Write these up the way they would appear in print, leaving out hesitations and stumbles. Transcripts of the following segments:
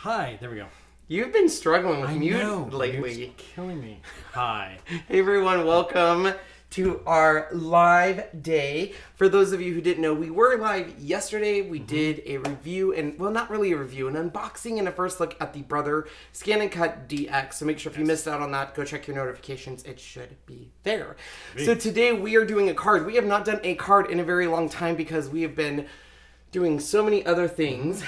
Hi, there we go. You've been struggling with mute lately. lately. You're killing me. Hi. Hey everyone, welcome to our live day. For those of you who didn't know, we were live yesterday. We did a review, and well, not really a review, an unboxing and a first look at the Brother Scan and Cut DX. So make sure if you missed out on that, go check your notifications. It should be there. So today we are doing a card. We have not done a card in a very long time because we have been doing so many other things.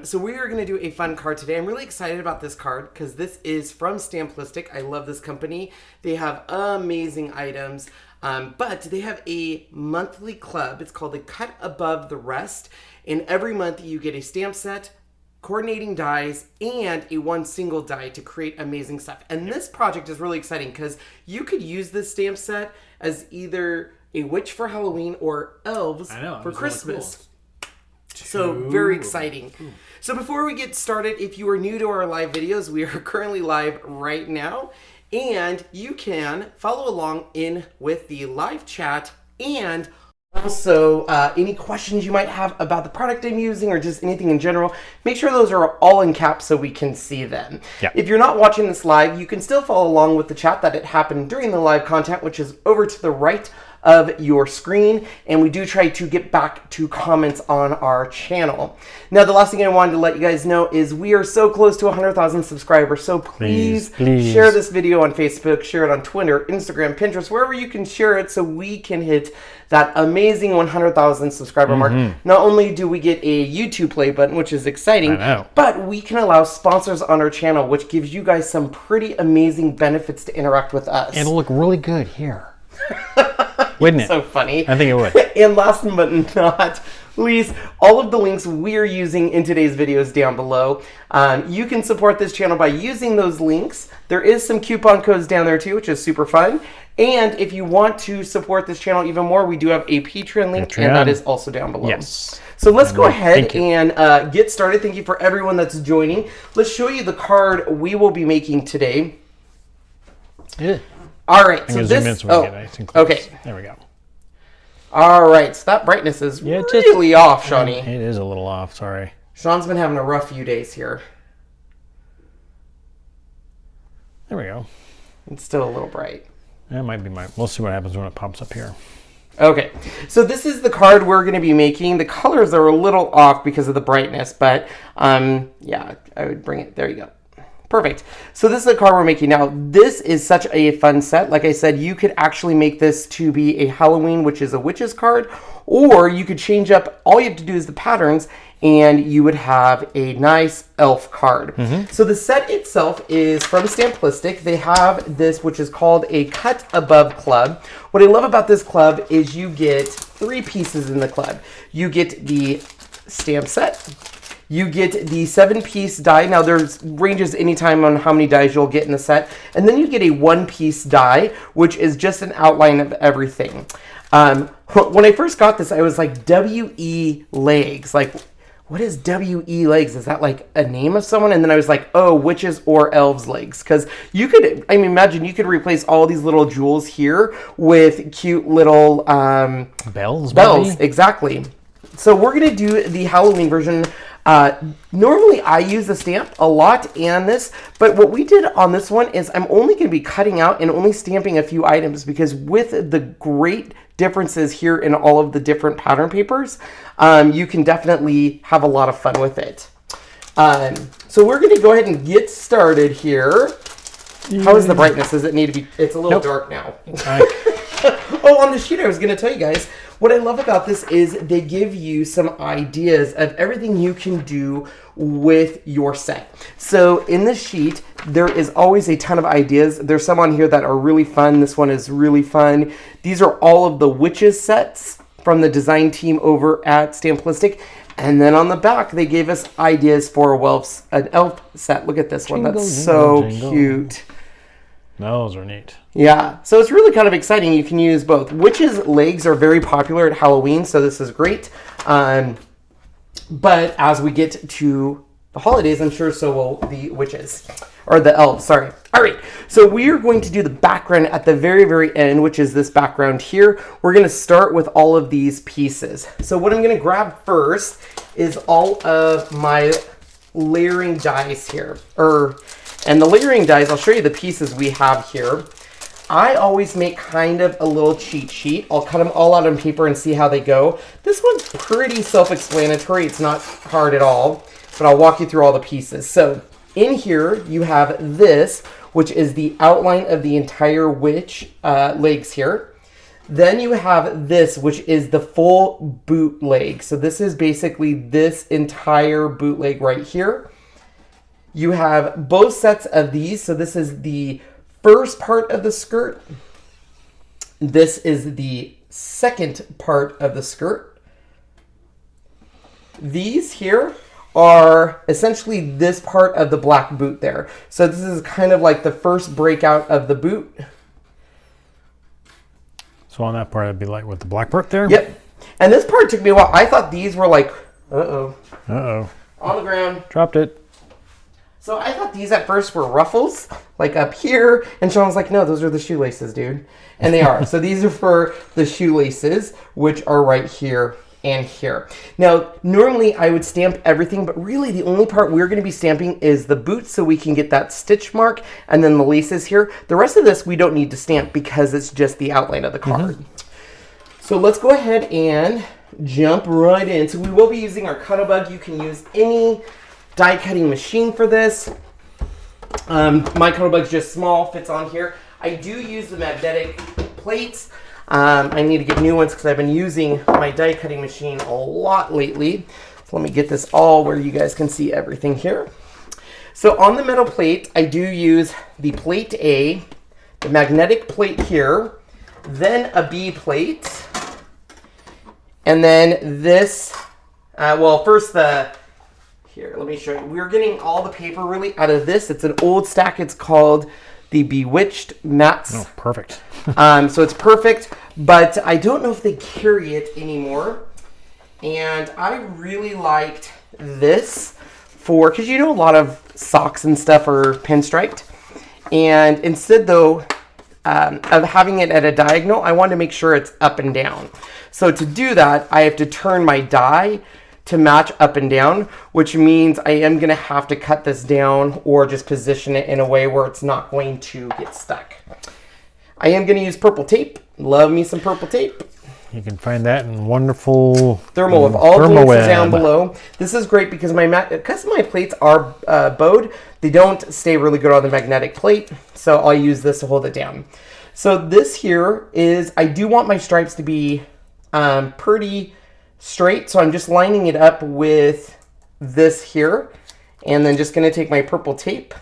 So we are going to do a fun card today. I'm really excited about this card because this is from Stamplistic. I love this company. They have amazing items, but they have a monthly club. It's called the Cut Above the Rest. And every month you get a stamp set, coordinating dies, and a one single die to create amazing stuff. And this project is really exciting because you could use this stamp set as either a witch for Halloween or elves for Christmas. Really cool. So very exciting. So before we get started, if you are new to our live videos, we are currently live right now, and you can follow along in with the live chat, and also any questions you might have about the product I'm using or just anything in general, make sure those are all in caps so we can see them. Yeah. If you're not watching this live, you can still follow along with the chat that it happened during the live content, which is over to the right of your screen, and we do try to get back to comments on our channel. Now, the last thing I wanted to let you guys know is we are so close to 100,000 subscribers, so please share this video on Facebook, share it on Twitter, Instagram, Pinterest, wherever you can share it so we can hit that amazing 100,000 subscriber mark. Not only do we get a YouTube play button, which is exciting, but we can allow sponsors on our channel, which gives you guys some pretty amazing benefits to interact with us. It'll look really good here. Wouldn't it? So funny. I think it would. And last but not least, all of the links we're using in today's videos down below. You can support this channel by using those links. There is some coupon codes down there too, which is super fun. And if you want to support this channel even more, we do have a Patreon link, and that is also down below. Yes. So let's go ahead and get started. Thank you for everyone that's joining. Let's show you the card we will be making today. Yeah. All right, so this, okay. There we go. All right, so that brightness is really off, Shawnee. It is a little off, sorry. Sean's been having a rough few days here. There we go. It's still a little bright. That might be we'll see what happens when it pops up here. Okay, so this is the card we're going to be making. The colors are a little off because of the brightness, but yeah, I would bring it, there you go. Perfect. So this is the card we're making. Now, this is such a fun set. Like I said, you could actually make this to be a Halloween, which is a witch's card, or you could change up, all you have to do is the patterns, and you would have a nice elf card. So the set itself is from Stamplistic. They have this, which is called a Cut Above Club. What I love about this club is you get 3 pieces in the club. You get the stamp set, you get the 7-piece die. Now there's ranges anytime on how many dies you'll get in the set. And then you get a 1-piece die, which is just an outline of everything. When I first got this, I was like, W.E. Legs. Like, what is W.E. Legs? Is that like a name of someone? And then I was like, oh, witches or elves legs. Because you could, I mean, imagine you could replace all these little jewels here with cute little bells. Bells, exactly. So we're going to do the Halloween version. Normally I use the stamp a lot and this, but what we did on this one is I'm only going to be cutting out and only stamping a few items, because with the great differences here in all of the different pattern papers, you can definitely have a lot of fun with it. So we're going to go ahead and get started here. How is the brightness? Does it need to be, it's a little dark now. Oh, on the sheet I was going to tell you guys, what I love about this is they give you some ideas of everything you can do with your set. So in the sheet, there is always a ton of ideas. There's some on here that are really fun. This one is really fun. These are all of the witches sets from the design team over at Stamplistic. And then on the back, they gave us ideas for an elf set. Look at this one. That's so cute. Those are neat. Yeah, so it's really kind of exciting. You can use both. Witches' legs are very popular at Halloween, so this is great. But as we get to the holidays, I'm sure so will the witches. Or the elves, sorry. All right, so we are going to do the background at the very, very end, which is this background here. We're going to start with all of these pieces. So what I'm going to grab first is all of my layering dies here. And the layering dies, I'll show you the pieces we have here. I always make kind of a little cheat sheet. I'll cut them all out on paper and see how they go. This one's pretty self-explanatory. It's not hard at all, but I'll walk you through all the pieces. So in here, you have this, which is the outline of the entire witch legs here. Then you have this, which is the full boot leg. So this is basically this entire boot leg right here. You have both sets of these. So this is the first part of the skirt. This is the second part of the skirt. These here are essentially this part of the black boot there. So this is kind of like the first breakout of the boot. So on that part, it'd be like with the black part there? Yep. And this part took me a while. I thought these were like, uh-oh. Uh-oh. On the ground. Dropped it. So I thought these at first were ruffles, like up here. And Sean was like, no, those are the shoelaces, dude. And they are. So these are for the shoelaces, which are right here and here. Now, normally I would stamp everything, but really the only part we're going to be stamping is the boots so we can get that stitch mark and then the laces here. The rest of this we don't need to stamp because it's just the outline of the card. So let's go ahead and jump right in. So we will be using our Cut-A-Bug. You can use any die cutting machine for this. My Cut-A-Bug's just small, fits on here. I do use the magnetic plates. I need to get new ones because I've been using my die cutting machine a lot lately. So let me get this all where you guys can see everything here. So on the metal plate, I do use the plate A, the magnetic plate here, then a B plate, and then this, well, first here, let me show you. We're getting all the paper really out of this. It's an old stack. It's called the Bewitched Mats. Oh, perfect. So it's perfect, but I don't know if they carry it anymore. And I really liked this because you know a lot of socks and stuff are pinstriped. And instead though, of having it at a diagonal, I want to make sure it's up and down. So to do that, I have to turn my die to match up and down, which means I am going to have to cut this down or just position it in a way where it's not going to get stuck. I am going to use purple tape. Love me some purple tape. You can find that in wonderful Thermal all the links are down below. This is great because because my plates are bowed, they don't stay really good on the magnetic plate, so I'll use this to hold it down. So this here is, I do want my stripes to be pretty straight, so I'm just lining it up with this here, and then just going to take my purple tape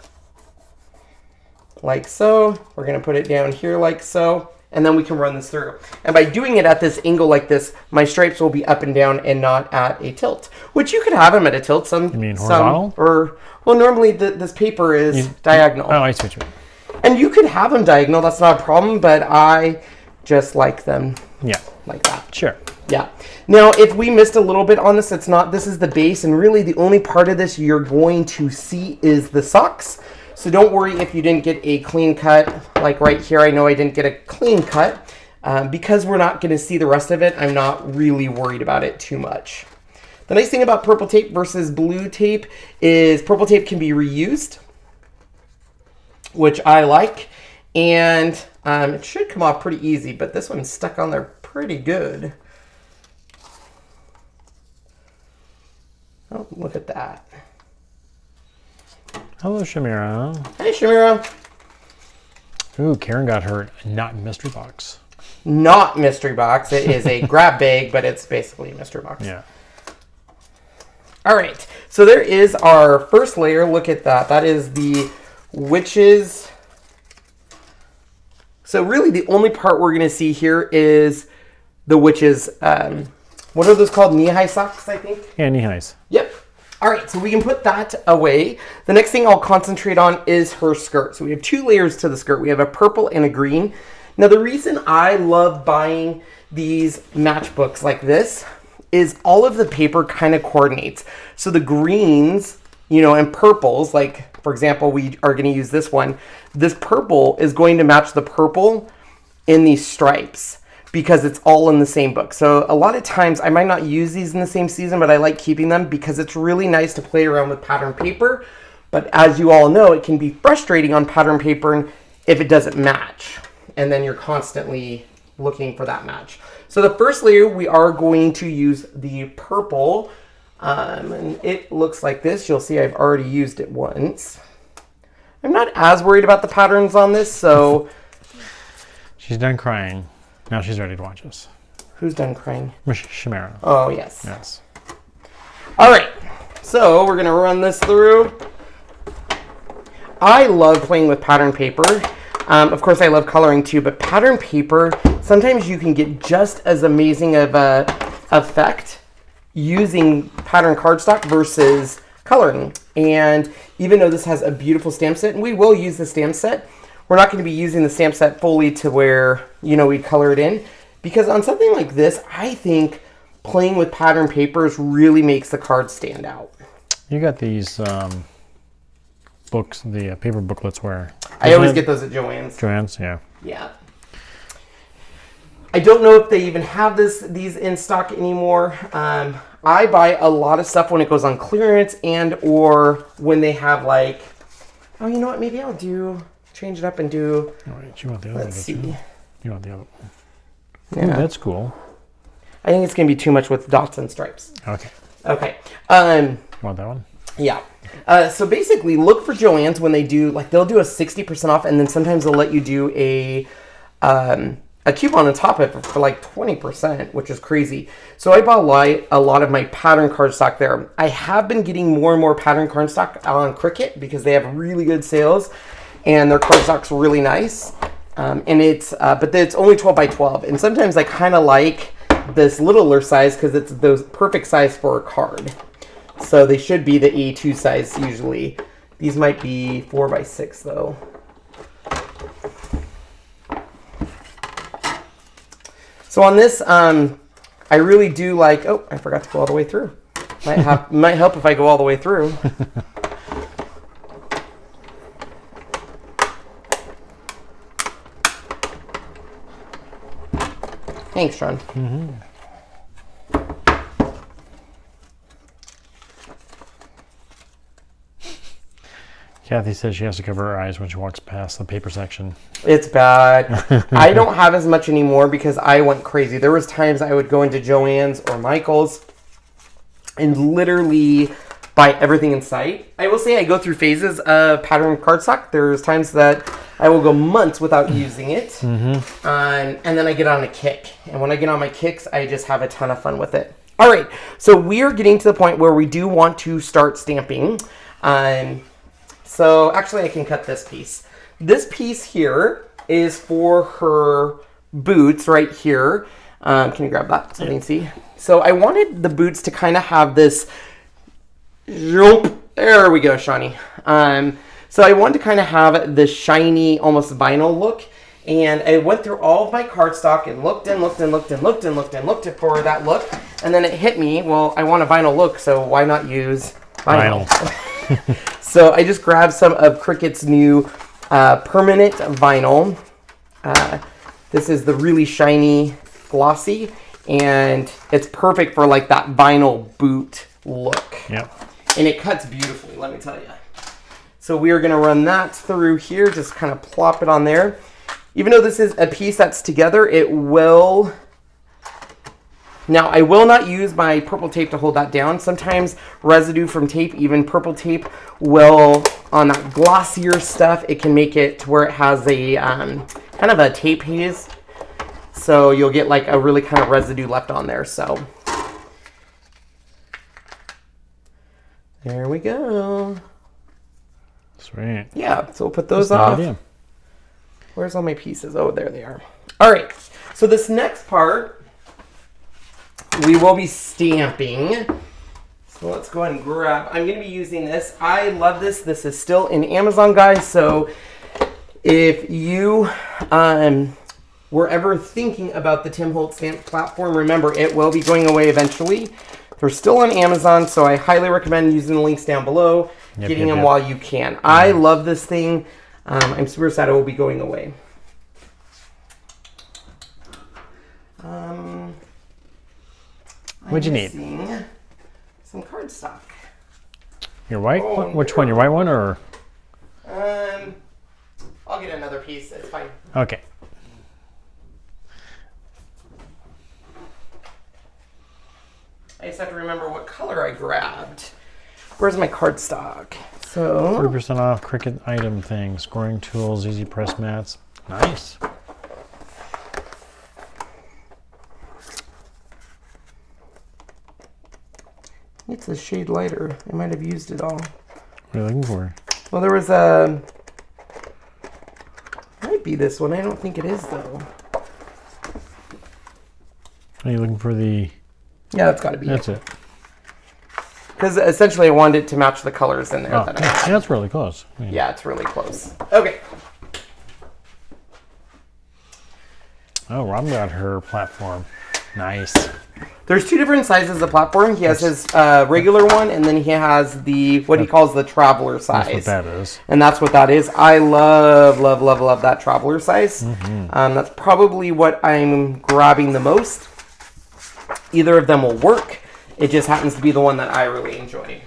like so. We're going to put it down here like so, and then we can run this through. And by doing it at this angle like this, my stripes will be up and down and not at a tilt, which you could have them at a tilt. You mean horizontal? Well, normally this paper is diagonal. Oh, I see what you mean. And you could have them diagonal, that's not a problem, but I just like them like that. Sure. Yeah. Now, if we missed a little bit on this, this is the base, and really the only part of this you're going to see is the socks. So don't worry if you didn't get a clean cut. Like right here, I know I didn't get a clean cut. Because we're not going to see the rest of it, I'm not really worried about it too much. The nice thing about purple tape versus blue tape is purple tape can be reused, which I like. And it should come off pretty easy, but this one's stuck on there pretty good. Oh, look at that. Hello, Shamira. Hey, Shamira. Ooh, Karen got hurt. Not mystery box. Not mystery box. It is a grab bag, but it's basically a mystery box. Yeah. All right. So there is our first layer. Look at that. That is the witches. So really the only part we're going to see here is the witches. What are those called? Knee-high socks, I think? Yeah, knee-highs. Yep. All right, so we can put that away. The next thing I'll concentrate on is her skirt. So we have two layers to the skirt. We have a purple and a green. Now, the reason I love buying these matchbooks like this is all of the paper kind of coordinates. So the greens, and purples, like, for example, we are going to use this one. This purple is going to match the purple in these stripes. because it's all in the same book. So a lot of times I might not use these in the same season, but I like keeping them because it's really nice to play around with pattern paper. But as you all know, it can be frustrating on pattern paper if it doesn't match. And then you're constantly looking for that match. So the first layer, we are going to use the purple. And it looks like this. You'll see I've already used it once. I'm not as worried about the patterns on this, so... She's done crying. Now she's ready to watch us. Who's done crying? Shimera. Oh, yes. Yes. All right. So we're going to run this through. I love playing with pattern paper. Of course, I love coloring too, but pattern paper, sometimes you can get just as amazing of a effect using pattern cardstock versus coloring. And even though this has a beautiful stamp set, and we will use the stamp set, we're not going to be using the stamp set fully to where, you know, we color it in. Because on something like this, I think playing with pattern papers really makes the cards stand out. You got these books, the paper booklets where... I always get those at Joann's. Joann's, yeah. Yeah. I don't know if they even have these in stock anymore. I buy a lot of stuff when it goes on clearance and or when they have like, oh, you know what? Maybe I'll change it up and do. Oh, wait, you want the other one? Let's see. You want the other one? Yeah. Ooh, that's cool. I think it's gonna be too much with dots and stripes. Okay. Okay. You want that one? Yeah. So basically, look for Joann's when they do, like, they'll do a 60% off, and then sometimes they'll let you do a coupon on top of it for like 20%, which is crazy. So I bought a lot of my pattern cardstock there. I have been getting more and more pattern cardstock on Cricut because they have really good sales, and their cardstock's really nice. And it's, but it's only 12 by 12, and sometimes I kind of like this littler size because it's the perfect size for a card. So they should be the A2 size usually. These might be 4 by 6 though. So on this, I really do like, oh, I forgot to go all the way through. Might help if I go all the way through. Thanks, Sean. Mm-hmm. Kathy says she has to cover her eyes when she walks past the paper section. It's bad. I don't have as much anymore because I went crazy. There was times I would go into Joann's or Michael's and literally buy everything in sight. I will say I go through phases of pattern cardstock. There's times that I will go months without using it. Mm-hmm. And then I get on a kick. And when I get on my kicks, I just have a ton of fun with it. All right. So we are getting to the point where we do want to start stamping. So actually I can cut this piece. This piece here is for her boots right here. Can you grab that so you can see? So I wanted the boots to kind of have this, there we go, Shawnee. So I wanted to kind of have this shiny, almost vinyl look. And I went through all of my cardstock and looked and looked and looked and looked and looked and looked for that look. And then it hit me, well, I want a vinyl look, so why not use vinyl? So I just grabbed some of Cricut's new permanent vinyl. This is the really shiny, glossy, and it's perfect for like that vinyl boot look. Yep. And it cuts beautifully, let me tell you. So we are going to run that through here, just kind of plop it on there. Even though this is a piece that's together, it will... Now, I will not use my purple tape to hold that down. Sometimes residue from tape, even purple tape, will, on that glossier stuff, it can make it to where it has a kind of a tape haze. So you'll get like a really kind of residue left on there. So there we go. Sweet. Yeah, so we'll put those off. Where's all my pieces? Oh, there they are. All right, so this next part, we will be stamping. So let's go ahead and grab. I'm going to be using this. I love this. This is still in Amazon, guys. So if you were ever thinking about the Tim Holtz stamp platform, remember it will be going away eventually. They're still on Amazon, so I highly recommend using the links down below, getting them while you can. I love this thing. I'm super sad it will be going away. What'd you need? Missing some cardstock. Your white? Oh, Which one? Your white one or? I'll get another piece. It's fine. Okay. I just have to remember what color I grabbed. Where's my cardstock? So 40% off Cricut item things, scoring tools, easy press mats. Nice. it's a shade lighter. I might have used it all. What are you looking for? Well, there was a. Might be this one. I don't think it is though. Are you looking for the? Yeah, that's got to be. That's it. Because essentially, I wanted it to match the colors in there. Oh, that yeah, that's really close. yeah, it's really close. Okay. Oh, Rob got her platform. Nice. There's two different sizes of platform. He has his regular one, and then he has the what he calls the traveler size. That's what that is. And that's what that is. I love, love, love, love that traveler size. That's probably what I'm grabbing the most. Either of them will work. It just happens to be the one that I really enjoy.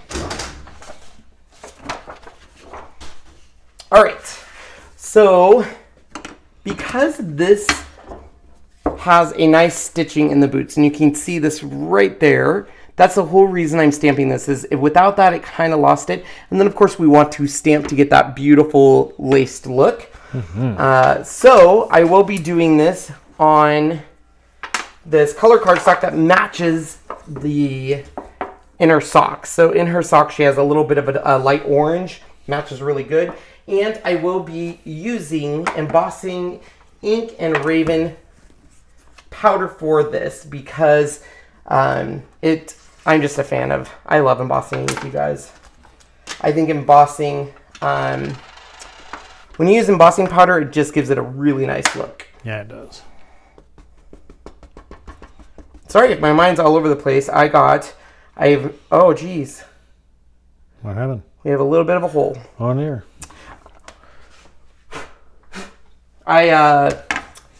All right. So, because this has a nice stitching in the boots, and you can see this right there. That's the whole reason I'm stamping this, is without that, it kind of lost it. And then, of course, we want to stamp to get that beautiful laced look. So I will be doing this on this color cardstock that matches the inner sock. So in her sock, she has a little bit of a light orange, matches really good. And I will be using embossing ink and Raven powder for this because I'm just a fan of, I love embossing ink, you guys. I think embossing, when you use embossing powder, it just gives it a really nice look. Yeah, it does. Sorry if my mind's all over the place. Oh geez. What happened? We have a little bit of a hole. Oh dear. I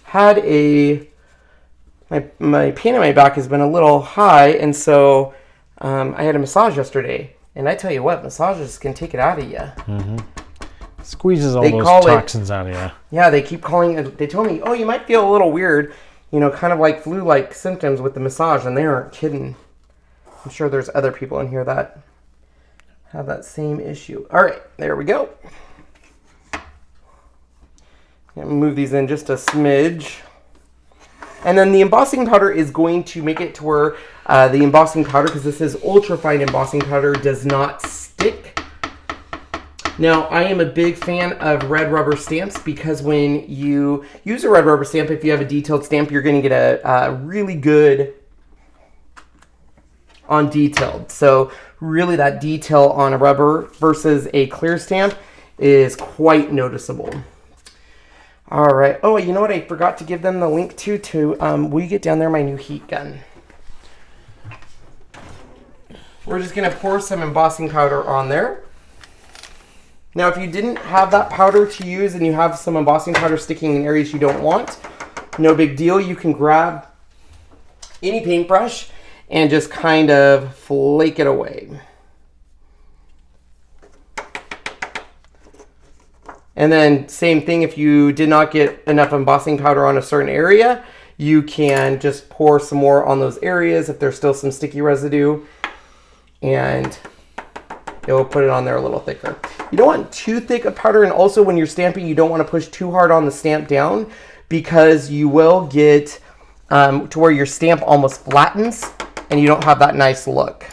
had my pain in my back has been a little high, and so I had a massage yesterday. And I tell you what, massages can take it out of you. Squeezes all those toxins out of you. Yeah, they keep calling it. They told me, oh, you might feel a little weird, kind of like flu-like symptoms with the massage, and they aren't kidding. I'm sure there's other people in here that have that same issue. All right, there we go. Move these in just a smidge. And then the embossing powder is going to make it to where the embossing powder, because this is ultra-fine embossing powder, does not stick. Now, I am a big fan of red rubber stamps because when you use a red rubber stamp, if you have a detailed stamp, you're going to get a really good on detailed. So really that detail on a rubber versus a clear stamp is quite noticeable. All right. Oh, you know what? I forgot to give them the link to will you get down there my new heat gun? We're just going to pour some embossing powder on there. Now, if you didn't have that powder to use and you have some embossing powder sticking in areas you don't want, no big deal. You can grab any paintbrush and just kind of flake it away. And then same thing, if you did not get enough embossing powder on a certain area, you can just pour some more on those areas if there's still some sticky residue, and it will put it on there a little thicker. You don't want too thick of powder, and also when you're stamping, you don't want to push too hard on the stamp down because you will get to where your stamp almost flattens and you don't have that nice look.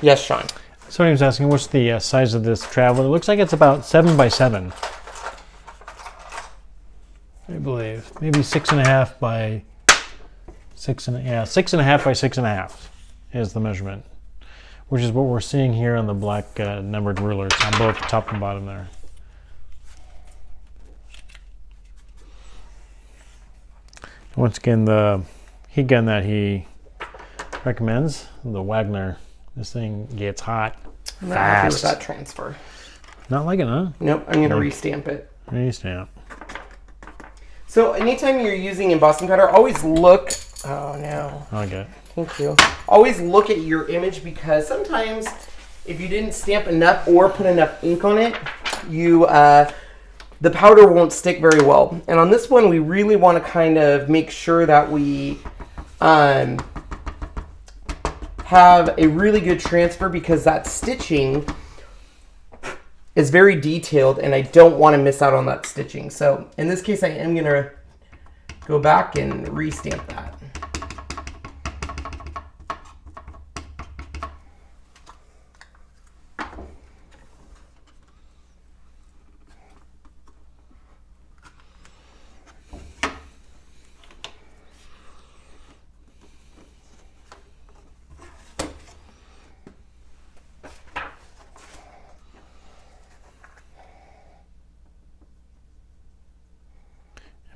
Yes, Sean? Somebody was asking, what's the size of this traveler? It looks like it's about 7 by 7. I believe. Maybe 6.5 by 6.5. Yeah, 6.5 by 6.5 is the measurement, which is what we're seeing here on the black numbered rulers on both top and bottom there. Once again, the heat gun that he recommends, the Wagner. This thing gets hot fast. I'm not happy with that transfer. Not like it, huh? Nope, I'm going to restamp it. Restamp. So anytime you're using embossing powder, always look Oh no. Okay. Thank you. Always look at your image because sometimes if you didn't stamp enough or put enough ink on it, you the powder won't stick very well. And on this one, we really want to kind of make sure that we have a really good transfer because that stitching is very detailed and I don't want to miss out on that stitching. So in this case, I am going to go back and re-stamp that.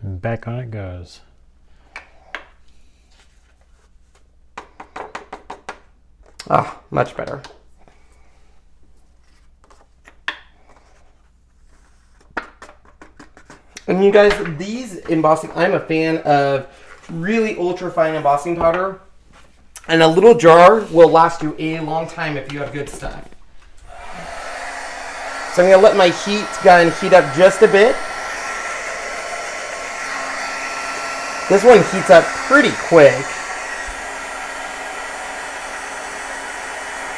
And back on it goes. Ah, much better. And you guys, these embossing, I'm a fan of really ultra fine embossing powder. And a little jar will last you a long time if you have good stuff. So I'm going to let my heat gun heat up just a bit. This one heats up pretty quick.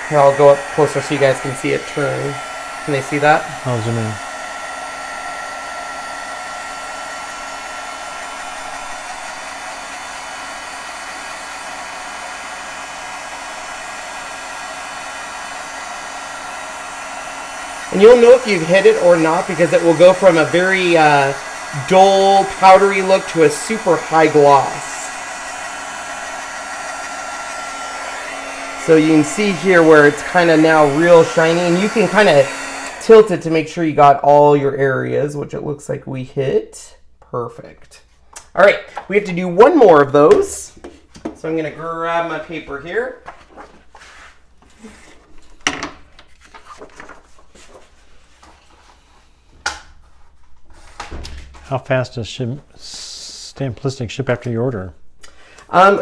Here, I'll go up closer so you guys can see it turn. Can they see that? I'll zoom in. And you'll know if you've hit it or not because it will go from a very dull, powdery look to a super high gloss. So you can see here where it's kind of now real shiny, and you can kind of tilt it to make sure you got all your areas, which it looks like we hit. Perfect. All right, we have to do one more of those. So I'm going to grab my paper here. How fast does Stamplistic ship after you order?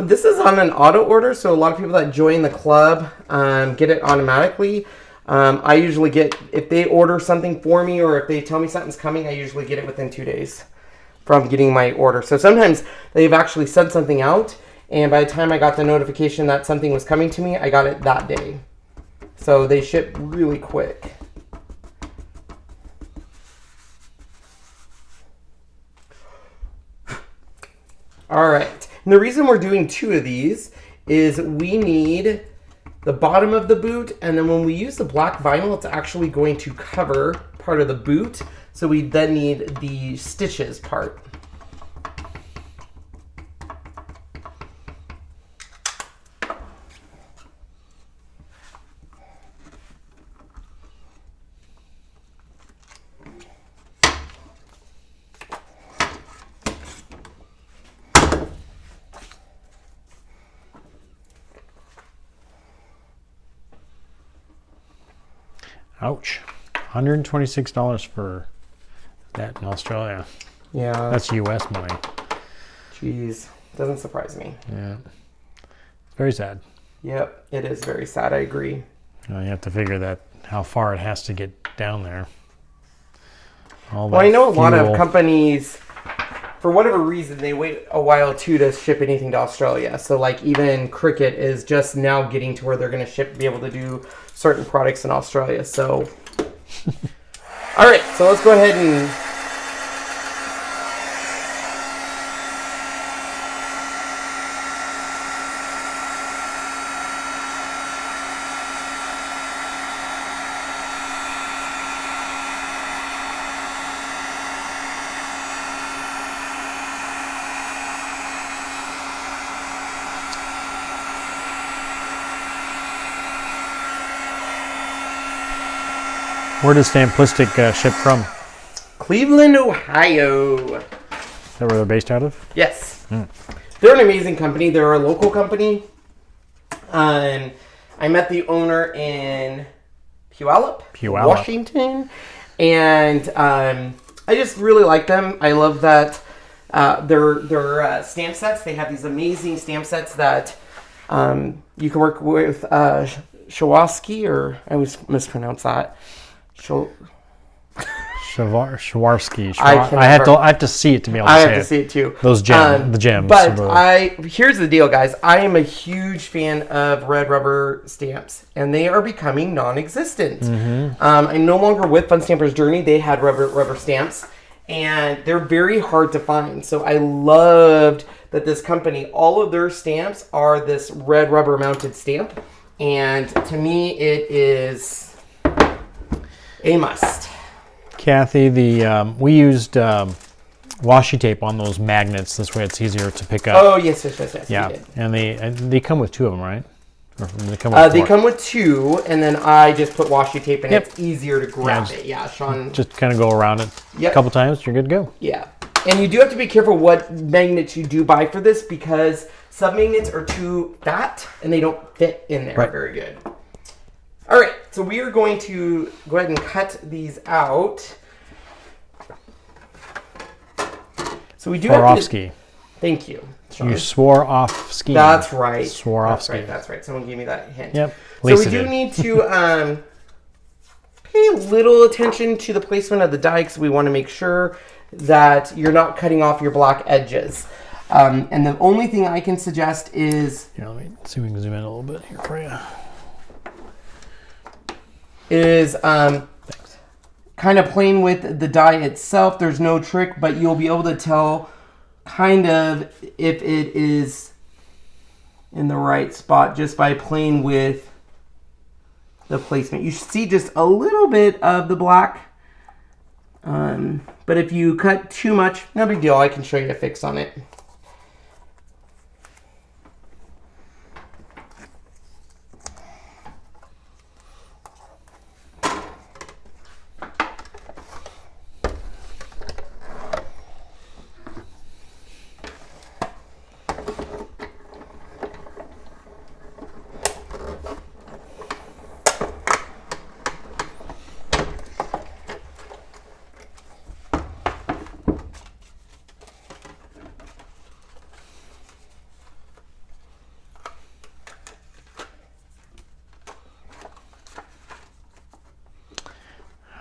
This is on an auto order, so a lot of people that join the club get it automatically. I usually get, if they order something for me or if they tell me something's coming, I usually get it within 2 days from getting my order. So sometimes they've actually sent something out, and by the time I got the notification that something was coming to me, I got it that day. So they ship really quick. All right, and the reason we're doing 2 of these is we need the bottom of the boot, and then when we use the black vinyl, it's actually going to cover part of the boot, so we then need the stitches part. Ouch. $126 for that in Australia. Yeah. That's US money. Jeez, doesn't surprise me. Yeah. Very sad. Yep, it is very sad, I agree. You have to figure that how far it has to get down there. Well, I know a lot of companies, for whatever reason, they wait a while too to ship anything to Australia. So like even Cricut is just now getting to where they're going to be able to do certain products in Australia. So, all right, so let's go ahead and Where does Stamplistic ship from? Cleveland, Ohio. Is that where they're based out of? Yes. They're an amazing company. They're a local company. I met the owner in Puyallup, Washington. And I just really like them. I love that their stamp sets. They have these amazing stamp sets that you can work with Shawaski, or I always mispronounce that. Shawarsky. I have to see it to be able to say it. I have to see it too. Those the gems. But here's the deal, guys. I am a huge fan of red rubber stamps, and they are becoming non-existent. I'm no longer with Fun Stamper's Journey. They had rubber stamps, and they're very hard to find. So I loved that this company, all of their stamps are this red rubber mounted stamp, and to me, it is a must. Kathy, we used washi tape on those magnets. This way, it's easier to pick up. Oh yes. Yeah, and they come with 2 of them, right? Or they come with 4? They come with 2, and then I just put washi tape, and it's easier to grab it. Yeah, Sean. Just kind of go around it a couple times. You're good to go. Yeah, and you do have to be careful what magnets you do buy for this, because some magnets are too fat and they don't fit in there very good. All right, so we are going to go ahead and cut these out. So we do Swarovski. Thank you, Sean. You swore off ski. That's right. Swarovski. That's right. Someone gave me that hint. Yep. So we do need to pay a little attention to the placement of the die, because we want to make sure that you're not cutting off your black edges. And the only thing I can suggest is... Here, let me see if we can zoom in a little bit here for you. Is kind of playing with the die itself. There's no trick, but you'll be able to tell kind of if it is in the right spot just by playing with the placement. You see just a little bit of the black, but if you cut too much, no big deal. I can show you a fix on it.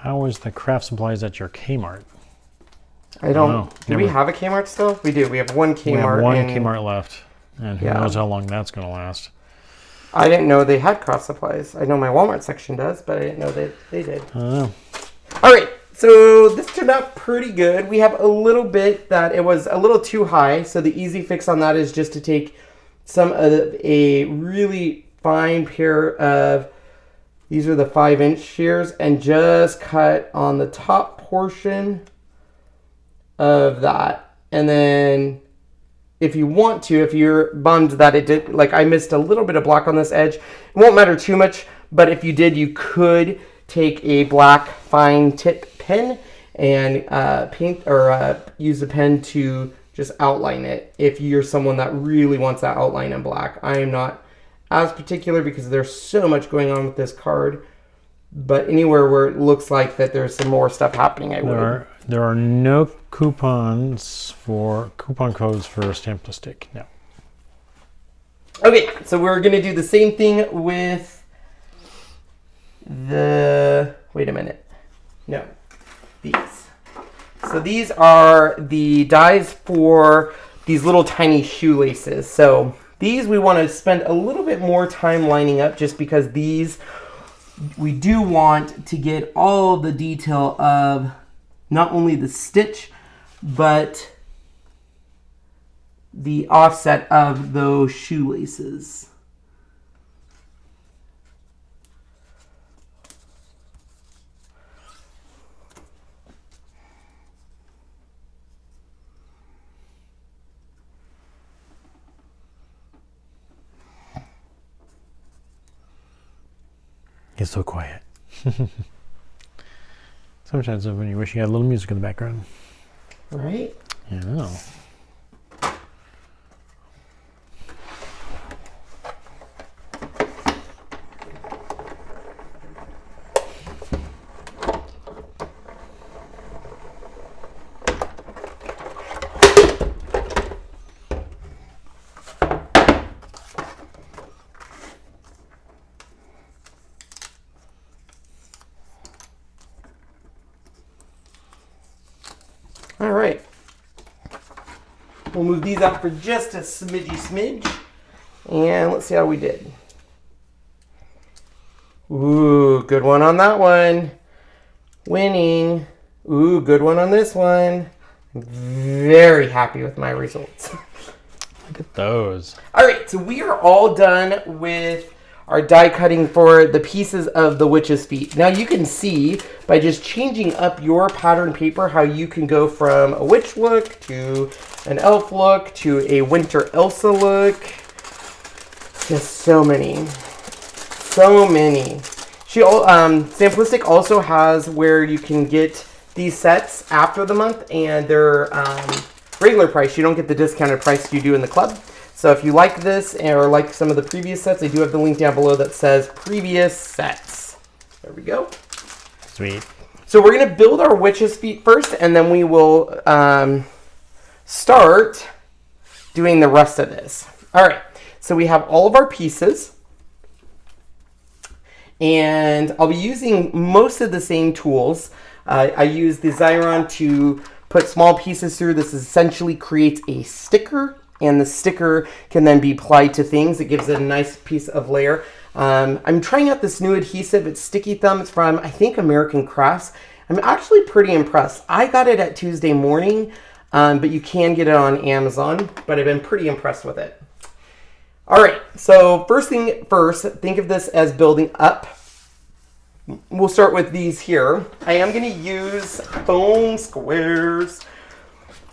How is the craft supplies at your Kmart? I don't know. Do we have a Kmart still? We do. We have one Kmart. We have one Kmart left, and who knows how long that's going to last. I didn't know they had craft supplies. I know my Walmart section does, but I didn't know that they did. I don't know. All right, so this turned out pretty good. We have a little bit that it was a little too high, so the easy fix on that is just to take some of a really fine pair of, these are the 5-inch shears, and just cut on the top portion of that. And then if you want to, if you're bummed that it did, like I missed a little bit of black on this edge, it won't matter too much, but if you did, you could take a black fine tip pen and paint or use the pen to just outline it if you're someone that really wants that outline in black. I am not as particular because there's so much going on with this card, but anywhere where it looks like that there's some more stuff happening, I would. There are no coupon codes for Stamplistic. No. Okay, so we're gonna do the same thing with the, wait a minute. No, these. So these are the dies for these little tiny shoelaces. So these we want to spend a little bit more time lining up just because these, we do want to get all the detail of not only the stitch, but the offset of those shoelaces. It's so quiet. Sometimes when you wish you had a little music in the background. Right? I know. We'll move these up for just a smidge. And let's see how we did. Ooh, good one on that one. Winning. Ooh, good one on this one. Very happy with my results. Look at those. All right, so we are all done with our die cutting for the pieces of the witch's feet. Now you can see by just changing up your pattern paper how you can go from a witch look to an elf look to a winter Elsa look. Just so many. So many. Stamplistic also has where you can get these sets after the month, and they're regular price. You don't get the discounted price you do in the club. So if you like this or like some of the previous sets, I do have the link down below that says previous sets. There we go. Sweet. So we're going to build our witch's feet first, and then we will start doing the rest of this. All right. So we have all of our pieces. And I'll be using most of the same tools. I use the Xyron to put small pieces through. This essentially creates a sticker, and the sticker can then be applied to things. It gives it a nice piece of layer. I'm trying out this new adhesive. It's Sticky Thumb. It's from, I think, American Crafts. I'm actually pretty impressed. I got it at Tuesday morning, but you can get it on Amazon, but I've been pretty impressed with it. All right, so first thing first, think of this as building up. We'll start with these here. I am going to use foam squares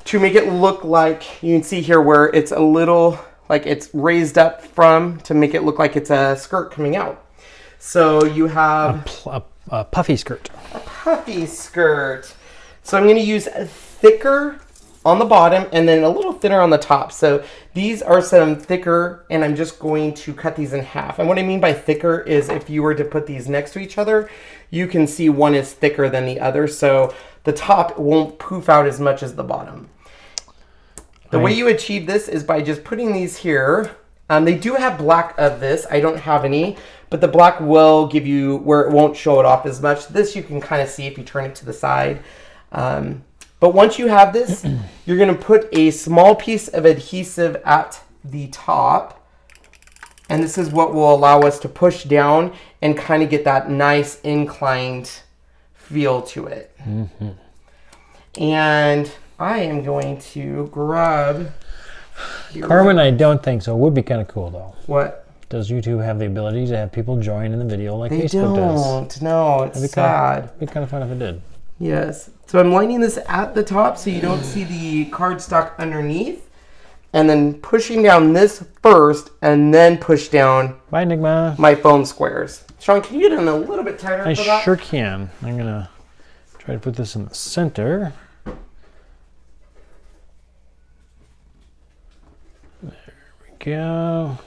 to make it look like, you can see here where it's a little, like it's raised up from, to make it look like it's a skirt coming out. So you have a puffy skirt. A puffy skirt. So I'm going to use a thicker on the bottom and then a little thinner on the top. So these are some thicker, and I'm just going to cut these in half. And what I mean by thicker is if you were to put these next to each other, you can see one is thicker than the other. So the top won't poof out as much as the bottom. The way you achieve this is by just putting these here. They do have black of this. I don't have any, but the black will give you where it won't show it off as much. This you can kind of see if you turn it to the side. But once you have this, you're going to put a small piece of adhesive at the top. And this is what will allow us to push down and kind of get that nice inclined feel to it. Mm-hmm. And I am going to grab... Carmen, I don't think so. It would be kind of cool, though. What? Does YouTube have the ability to have people join in the video like they Facebook don't. does? No, it's sad. It'd be kind of fun if it did. Yes. So I'm lining this at the top so you don't see the cardstock underneath. And then pushing down this first and then push down Bye, Enigma. my foam squares. Sean, can you get it a little bit tighter I for that? sure can. I'm going to try to put this in the center. There we go.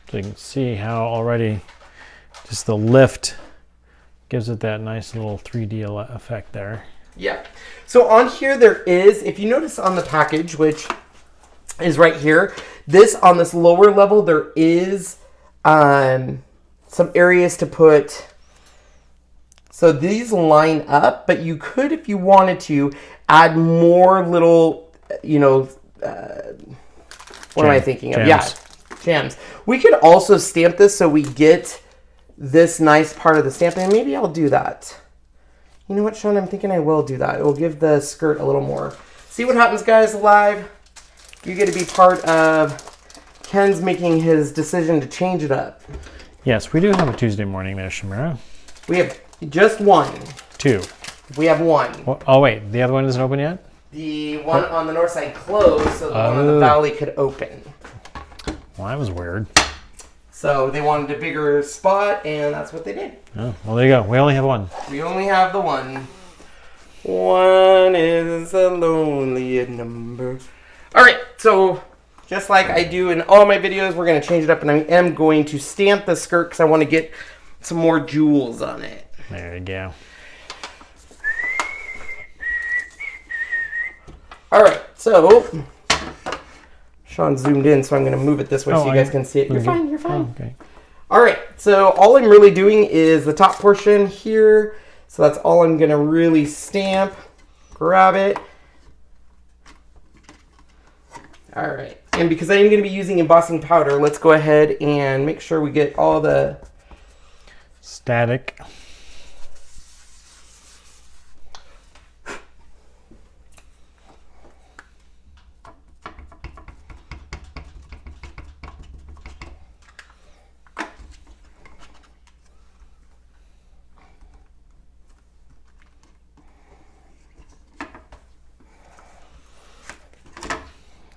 So you can see how already just the lift gives it that nice little 3D effect there. Yeah. So on here there is, if you notice on the package, which is right here, this on this lower level, there is some areas to put. So these line up, but you could, if you wanted to, add more little, you know, what am I thinking of? Yeah. Jams. We could also stamp this so we get this nice part of the stamp, and maybe I'll do that. You know what, Sean? I'm thinking I will do that. It will give the skirt a little more. See what happens, guys, live. You get to be part of Ken's making his decision to change it up. Yes, we do have a Tuesday morning there, Shamira. We have just one. Two. We have one. Oh, wait. The other one isn't open yet? The one on the north side closed, so the one on the valley could open. Well, that was weird. So they wanted a bigger spot, and that's what they did. Oh, well, there you go. We only have one. We only have the one. One is a lonely number. All right, so just like I do in all my videos, we're going to change it up, and I am going to stamp the skirt because I want to get some more jewels on it. There you go. All right, so Sean zoomed in, so I'm going to move it this way so you guys can see it. You're fine, you're fine. Oh, okay. All right, so all I'm really doing is the top portion here. So that's all I'm gonna really stamp. Grab it. All right, and because I am gonna be using embossing powder, let's go ahead and make sure we get all the static.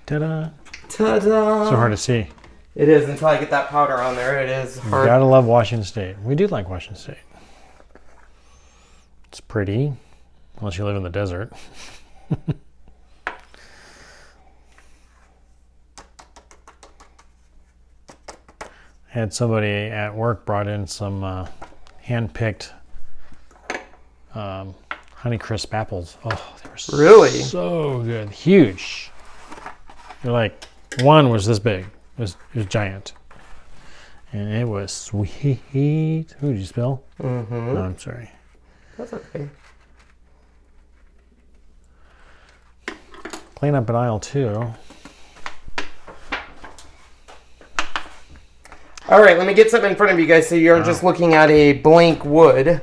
Ta-da. Ta-da! So hard to see. It is until I get that powder on there. It is hard. You gotta love Washington State. We do like Washington State. It's pretty, unless you live in the desert. I had somebody at work brought in some hand-picked Honeycrisp apples. Oh, they were Really? so good. Huge. They're like, one was this big. It was giant. And it was sweet. Who did you spill? Mm-hmm. No, I'm sorry. That's okay. Clean up at aisle 2. All right, let me get something in front of you guys so you aren't just looking at a blank wood.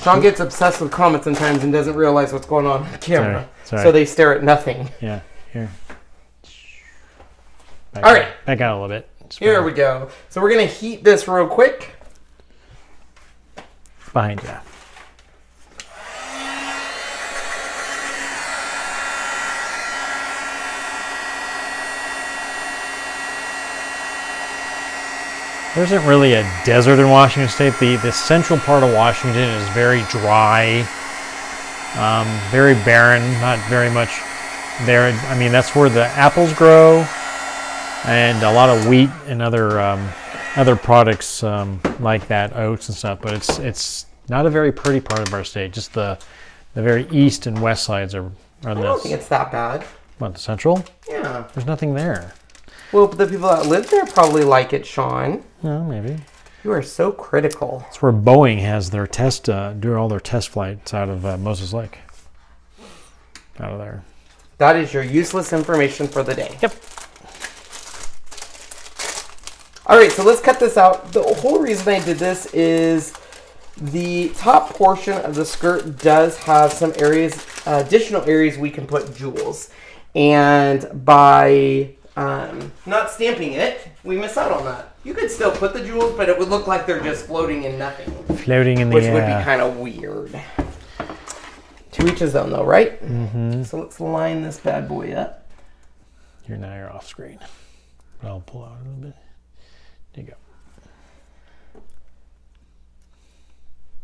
Sean gets obsessed with comments sometimes and doesn't realize what's going on camera. Sorry. So they stare at nothing. Yeah, here. Back All right. Back out a little bit. Here we go. So we're going to heat this real quick. Behind you. There isn't really a desert in Washington State. The central part of Washington is very dry, very barren, not very much there. I mean, that's where the apples grow, and a lot of wheat and other products like that, oats and stuff. But it's not a very pretty part of our state. Just the very east and west sides are I don't think it's that bad. What, the central? Yeah. There's nothing there. Well, the people that live there probably like it, Sean. Well, maybe. You are so critical. That's where Boeing has their do all their test flights out of Moses Lake. Out of there. That is your useless information for the day. Yep. All right, so let's cut this out. The whole reason I did this is the top portion of the skirt does have some areas, additional areas we can put jewels. And by not stamping it, we miss out on that. You could still put the jewels, but it would look like they're just floating in nothing. Floating in the air. Which would be kind of weird. To each his own, though, right? Mm-hmm. So let's line this bad boy up. You're off screen. But I'll pull out a little bit. There you go.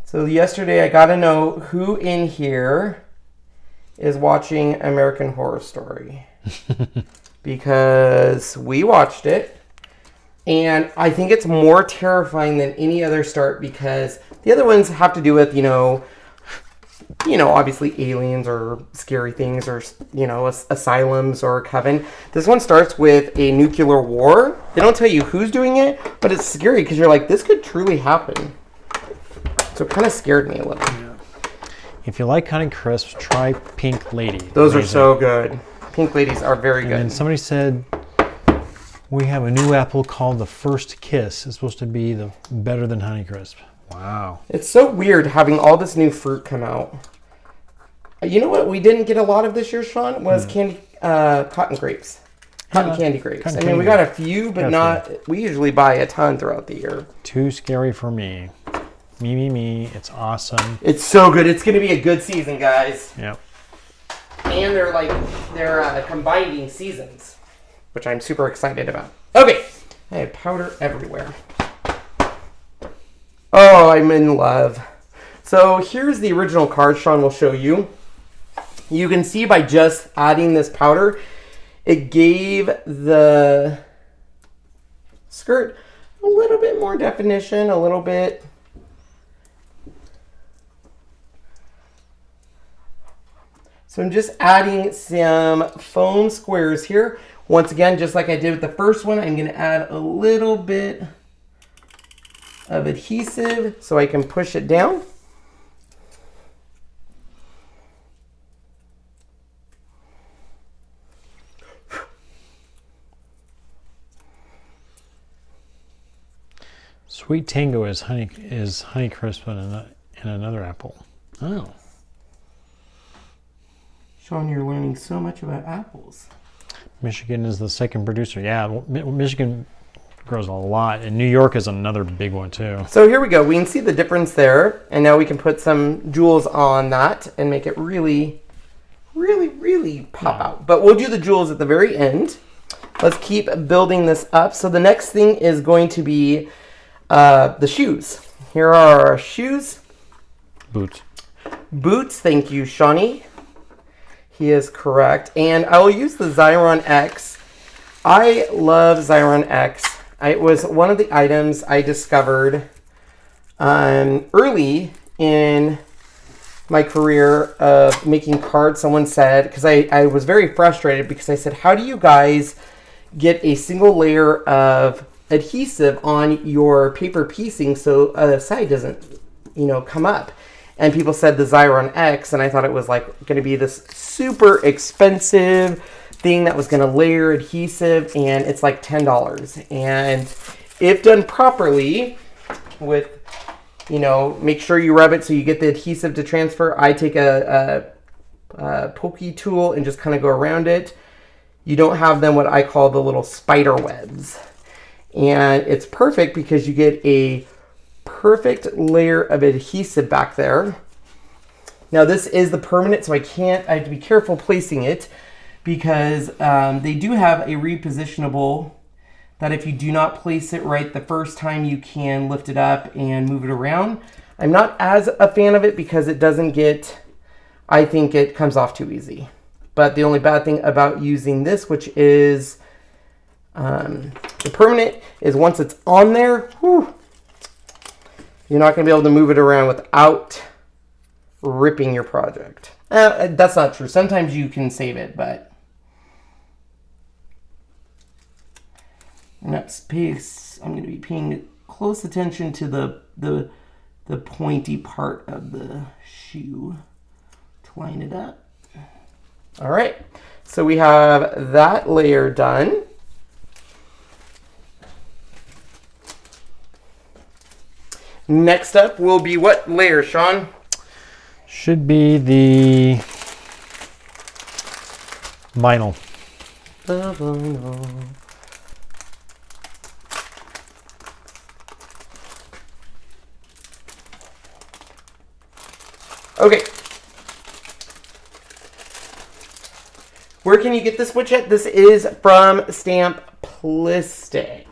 So yesterday I got to know who in here is watching American Horror Story. Because we watched it, and I think it's more terrifying than any other start because the other ones have to do with, you know, obviously aliens or scary things or, asylums or a coven. This one starts with a nuclear war. They don't tell you who's doing it, but it's scary because you're like, this could truly happen. So it kind of scared me a little. Yeah. If you like Honeycrisps, try Pink Lady. Those are so good. Pink Ladies are very good. And somebody said, we have a new apple called the First Kiss. It's supposed to be better than Honeycrisp. Wow. It's so weird having all this new fruit come out. You know what we didn't get a lot of this year, Sean? Was cotton grapes. Cotton candy grapes. We got a few, but we usually buy a ton throughout the year. Too scary for me. Me. It's awesome. It's so good. It's going to be a good season, guys. Yep. And they're combining seasons, which I'm super excited about. Okay. I have powder everywhere. Oh, I'm in love. So here's the original card Sean will show you. You can see by just adding this powder, it gave the skirt a little bit more definition, a little bit. So I'm just adding some foam squares here. Once again, just like I did with the first one, I'm going to add a little bit of adhesive so I can push it down. Sweet Tango is Honey Crisp in another apple. Oh. Sean, you're learning so much about apples. Michigan is the second producer. Yeah, well, Michigan grows a lot, and New York is another big one too. So here we go. We can see the difference there, and now we can put some jewels on that and make it really, really, really pop out. But we'll do the jewels at the very end. Let's keep building this up. So the next thing is going to be the shoes. Here are our shoes. Boots. Boots, thank you, Shawnee. He is correct. And I will use the Xyron X. I love Xyron X. It was one of the items I discovered early in my career of making cards. Someone said, because I was very frustrated because I said, how do you guys get a single layer of adhesive on your paper piecing so a side doesn't, come up? And people said the Xyron X, and I thought it was like going to be this super expensive thing that was going to layer adhesive, and it's like $10. And if done properly with, make sure you rub it so you get the adhesive to transfer. I take a pokey tool and just kind of go around it. You don't have them what I call the little spider webs. And it's perfect because you get a perfect layer of adhesive back there. Now this is the permanent, so I have to be careful placing it because they do have a repositionable that if you do not place it right the first time, you can lift it up and move it around. I'm not as a fan of it because it doesn't get, I think it comes off too easy. But the only bad thing about using this, which is the permanent, is once it's on there, you're not going to be able to move it around without ripping your project. That's not true. Sometimes you can save it, but I'm going to be paying close attention to the pointy part of the shoe to line it up. All right, so we have that layer done. Next up will be what layer, Sean? Should be the vinyl. The vinyl. Okay. Where can you get this widget? This is from Stamplistic.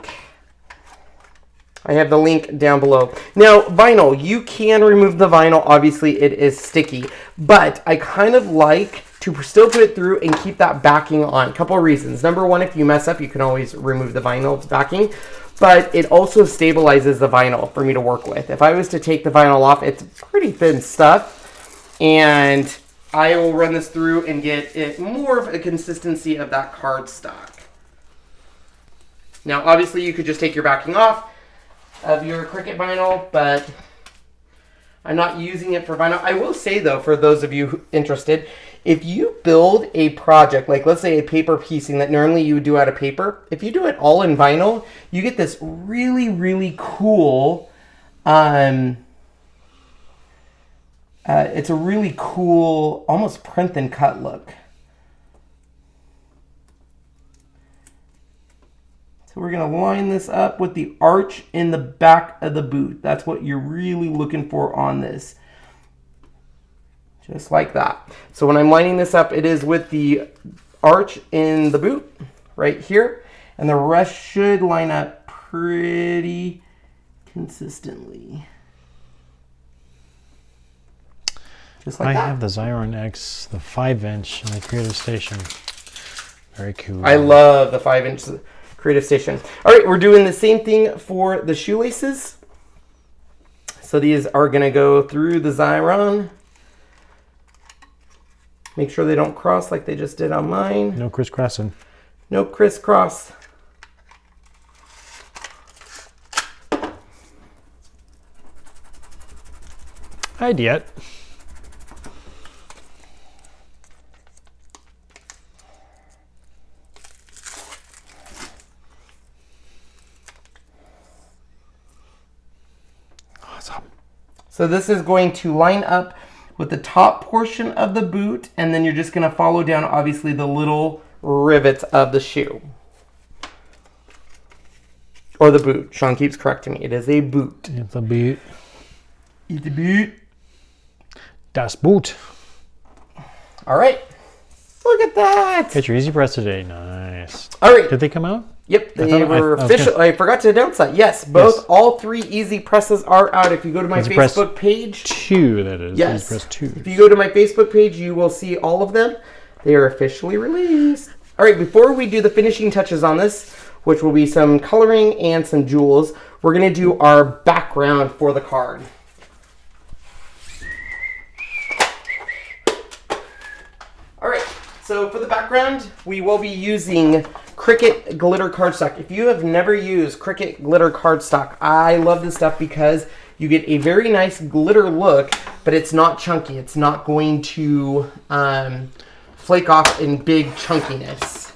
I have the link down below. Now, vinyl, you can remove the vinyl. Obviously, it is sticky, but I kind of like to still put it through and keep that backing on. A couple of reasons. Number one, if you mess up, you can always remove the vinyl backing, but it also stabilizes the vinyl for me to work with. If I was to take the vinyl off, it's pretty thin stuff, and I will run this through and get it more of a consistency of that cardstock. Now, obviously, you could just take your backing off of your Cricut vinyl, but I'm not using it for vinyl. I will say, though, for those of you interested, if you build a project, like let's say a paper piecing that normally you would do out of paper, if you do it all in vinyl, you get this really, really cool, it's a really cool, almost print and cut look. So we're going to line this up with the arch in the back of the boot. That's what you're really looking for on this. Just like that. So when I'm lining this up, it is with the arch in the boot right here. And the rest should line up pretty consistently. Just like that. I have the Xyron X, the 5-inch, in the Creative Station. Very cool. I love the 5-inch Creative Station. All right, we're doing the same thing for the shoelaces. So these are going to go through the Xyron. Make sure they don't cross like they just did on mine. No crisscrossing. No crisscross. I'd yet. So this is going to line up with the top portion of the boot, and then you're just going to follow down, obviously, the little rivets of the shoe. Or the boot. Sean keeps correcting me. It is a boot. It's a boot. It's a boot. Das Boot. All right. Look at that. Get your easy press today. Nice. All right. Did they come out? Yep, they were official. I forgot to announce that. Yes, all 3 easy presses are out. If you go to my Facebook page. 2, that is. Yes. Easy press 2. If you go to my Facebook page, you will see all of them. They are officially released. All right, before we do the finishing touches on this, which will be some coloring and some jewels, we're going to do our background for the card. All right, so for the background, we will be using Cricut glitter cardstock. If you have never used Cricut glitter cardstock, I love this stuff because you get a very nice glitter look, but it's not chunky. It's not going to flake off in big chunkiness.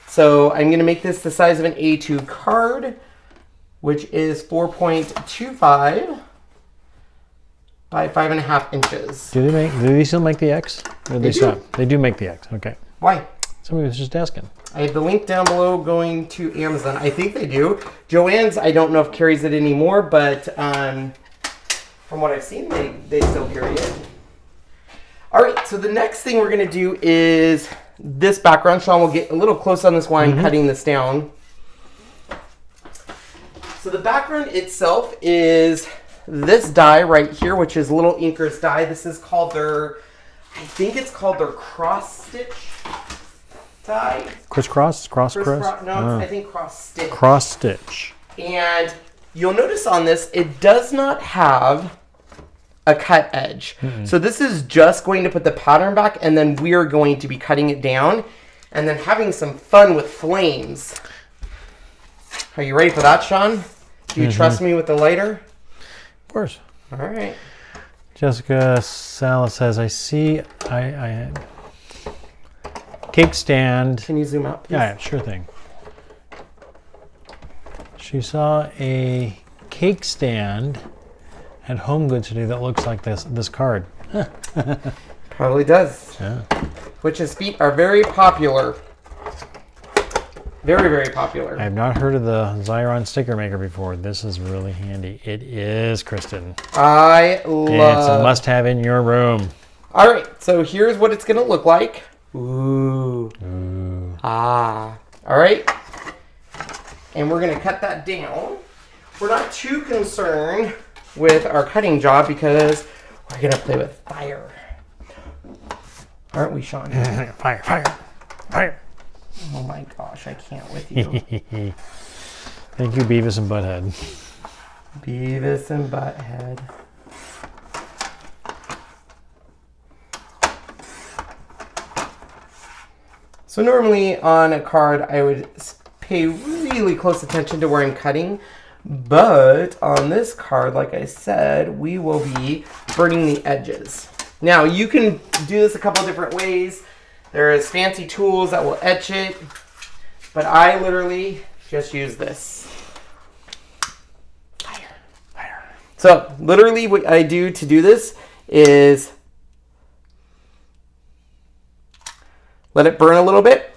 So I'm going to make this the size of an A2 card, which is 4.25 by 5.5 inches. Do they still make the X? Or did they stop? They do make the X. Okay. Why? Somebody was just asking. I have the link down below going to Amazon. I think they do. Joann's, I don't know if carries it anymore, but from what I've seen, they still carry it. All right, so the next thing we're going to do is this background. Sean will get a little close on this while I'm cutting this down. So the background itself is this die right here, which is Little Inkers die. This is called their, I think it's called their cross stitch die. Crisscross? No, I think cross stitch. Cross stitch. And you'll notice on this, it does not have a cut edge. So this is just going to put the pattern back, and then we're going to be cutting it down and then having some fun with flames. Are you ready for that, Sean? Do you trust me with the lighter? Of course. All right. Jessica Salas says, I see I cake stand. Can you zoom out, please? Yeah, sure thing. She saw a cake stand at Home Goods today that looks like this card. Probably does. Yeah. Witch's feet are very popular. Very, very popular. I have not heard of the Xyron sticker maker before. This is really handy. It is, Kristen. I love. It's a must-have in your room. All right, so here's what it's gonna look like. Ooh. Ah. All right. And we're gonna cut that down. We're not too concerned with our cutting job because we're gonna play with fire. Aren't we, Sean? Fire, fire, fire. Oh my gosh, I can't with you. Thank you, Beavis and Butthead. Beavis and Butthead. So normally on a card, I would pay really close attention to where I'm cutting. But on this card, like I said, we will be burning the edges. Now, you can do this a couple different ways. There's fancy tools that will etch it, but I literally just use this. Fire, fire. So literally what I do to do this is let it burn a little bit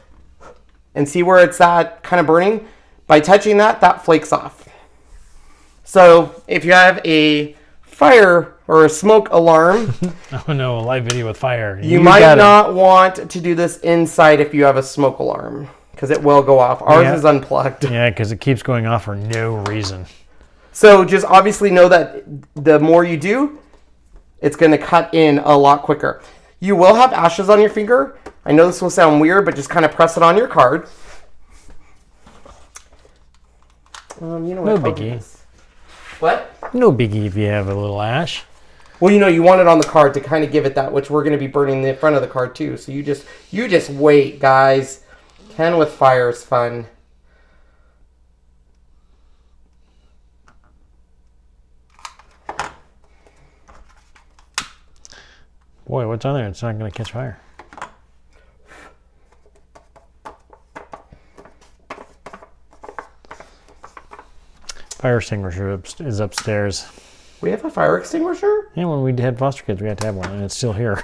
and see where it's at kind of burning. By touching that, that flakes off. So if you have a fire or a smoke alarm, Oh no, a live video with fire. you might not want to do this inside if you have a smoke alarm, because it will go off. Ours is unplugged. Yeah, because it keeps going off for no reason. So just obviously know that the more you do, it's going to cut in a lot quicker. You will have ashes on your finger. I know this will sound weird, but just kind of press it on your card. You know what? No biggie. What? No biggie if you have a little ash. Well, you want it on the card to kind of give it that, which we're going to be burning the front of the card too. So you just wait, guys. Ken with fire is fun. Boy, what's on there? It's not going to catch fire. Fire extinguisher is upstairs. We have a fire extinguisher? Yeah, when we had foster kids, we had to have one, and it's still here.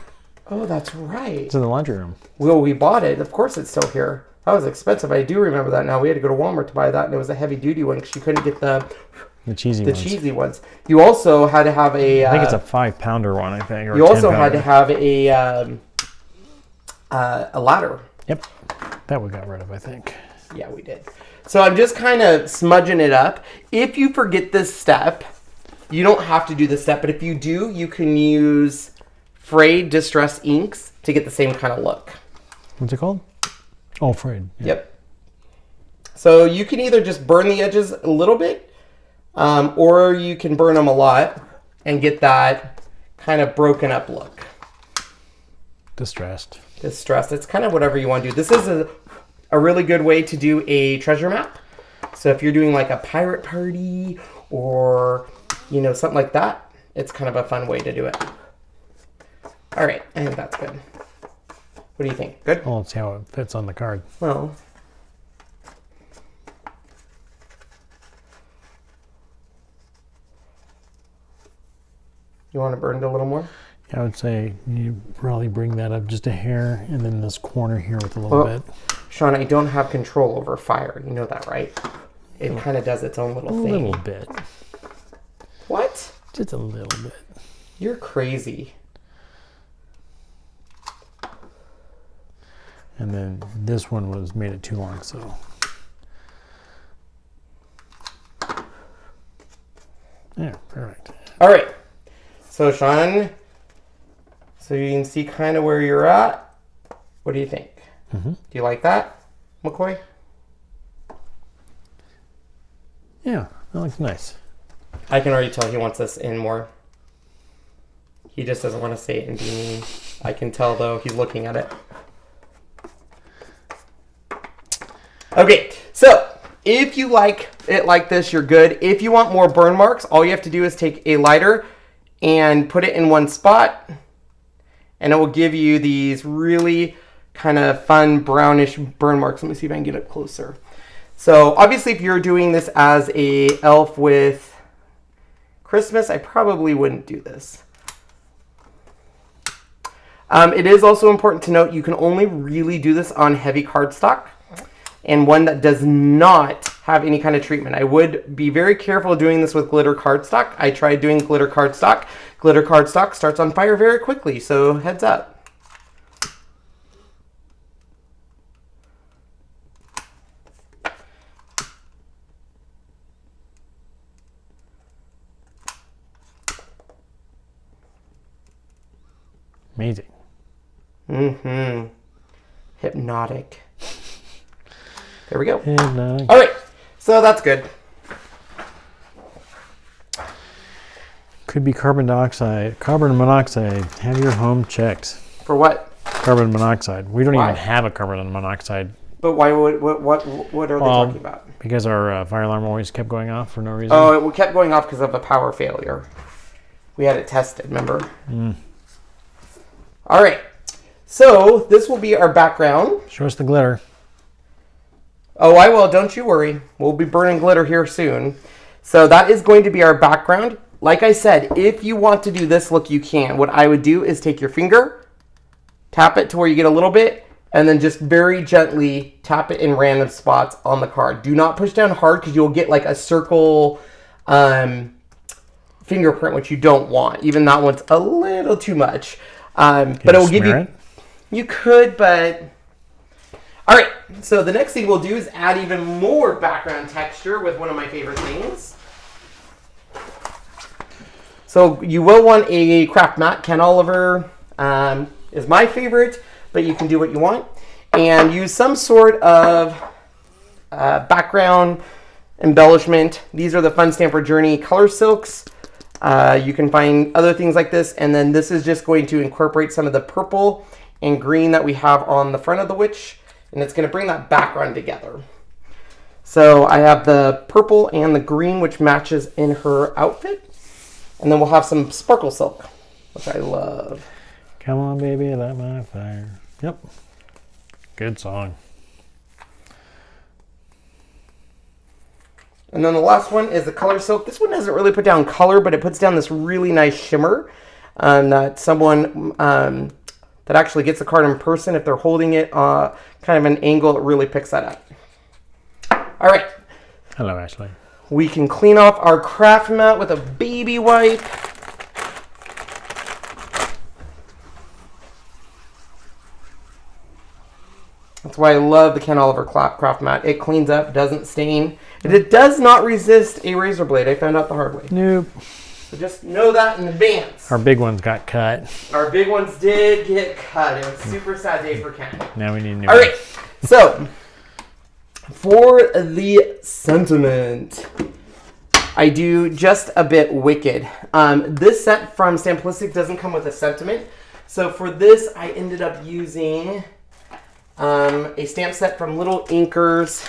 Oh, that's right. It's in the laundry room. Well, we bought it. Of course it's still here. That was expensive. I do remember that now. We had to go to Walmart to buy that, and it was a heavy-duty one because you couldn't get the cheesy ones. You also had to have a... I think it's a 5-pounder one, I think. Or you also had to have a ladder. Yep. That we got rid of, I think. Yeah, we did. So I'm just kind of smudging it up. If you forget this step, you don't have to do this step, but if you do, you can use frayed distress inks to get the same kind of look. What's it called? Oh, frayed. Yeah. Yep. So you can either just burn the edges a little bit, or you can burn them a lot and get that kind of broken up look. Distressed. It's kind of whatever you want to do. This is a really good way to do a treasure map. So if you're doing like a pirate party or, you know, something like that, it's kind of a fun way to do it. All right, I think that's good. What do you think? Good? Well, let's see how it fits on the card. Well, you want to burn it a little more? I would say you probably bring that up just a hair, and then this corner here with a little bit. Sean, I don't have control over fire. You know that, right? It kind of does its own little thing. A little bit. What? Just a little bit. You're crazy. And then this one was made it too long, so. Yeah, perfect. All right. So, Sean, so you can see kind of where you're at. What do you think? Mm-hmm. Do you like that, McCoy? Yeah, that looks nice. I can already tell he wants this in more. He just doesn't want to say it and be mean. I can tell, though, he's looking at it. Okay, so if you like it like this, you're good. If you want more burn marks, all you have to do is take a lighter and put it in one spot, and it will give you these really kind of fun brownish burn marks. Let me see if I can get it closer. So obviously, if you're doing this as a elf with Christmas, I probably wouldn't do this. It is also important to note you can only really do this on heavy cardstock and one that does not have any kind of treatment. I would be very careful doing this with glitter cardstock. I tried doing glitter cardstock. Glitter cardstock starts on fire very quickly, so heads up. Amazing. Mm-hmm. Hypnotic. There we go. Hypnotic. All right, so that's good. Could be carbon dioxide. Carbon monoxide. Have your home checked. For what? Carbon monoxide. We don't Why? even have a carbon monoxide. But why would, what are they talking about? Because our fire alarm always kept going off for no reason. Oh, it kept going off because of a power failure. We had it tested, remember? Mm. All right. So this will be our background. Show us the glitter. Oh, I will. Don't you worry. We'll be burning glitter here soon. So that is going to be our background. Like I said, if you want to do this look, you can. What I would do is take your finger, tap it to where you get a little bit, and then just very gently tap it in random spots on the card. Do not push down hard because you'll get like a circle fingerprint, which you don't want. Even that one's a little too much. But it will give you... It? You could, but... All right, so the next thing we'll do is add even more background texture with one of my favorite things. So you will want a craft mat. Ken Oliver is my favorite, but you can do what you want. And use some sort of background embellishment. These are the Fun Stamper Journey Color Silks. You can find other things like this. And then this is just going to incorporate some of the purple and green that we have on the front of the witch. And it's going to bring that background together. So I have the purple and the green, which matches in her outfit. And then we'll have some sparkle silk, which I love. Come on, baby, light my fire. Yep. Good song. And then the last one is the color silk. This one doesn't really put down color, but it puts down this really nice shimmer that someone that actually gets the card in person, if they're holding it kind of an angle, it really picks that up. All right. Hello, Ashley. We can clean off our craft mat with a baby wipe. That's why I love the Ken Oliver craft mat. It cleans up, doesn't stain. And it does not resist a razor blade. I found out the hard way. Nope. So just know that in advance. Our big ones got cut. Our big ones did get cut. It was a super sad day for Ken. Now we need new All ones. right. So, for the sentiment, I do just a bit wicked. This set from Stamplistic doesn't come with a sentiment. So for this, I ended up using a stamp set from Little Inkers.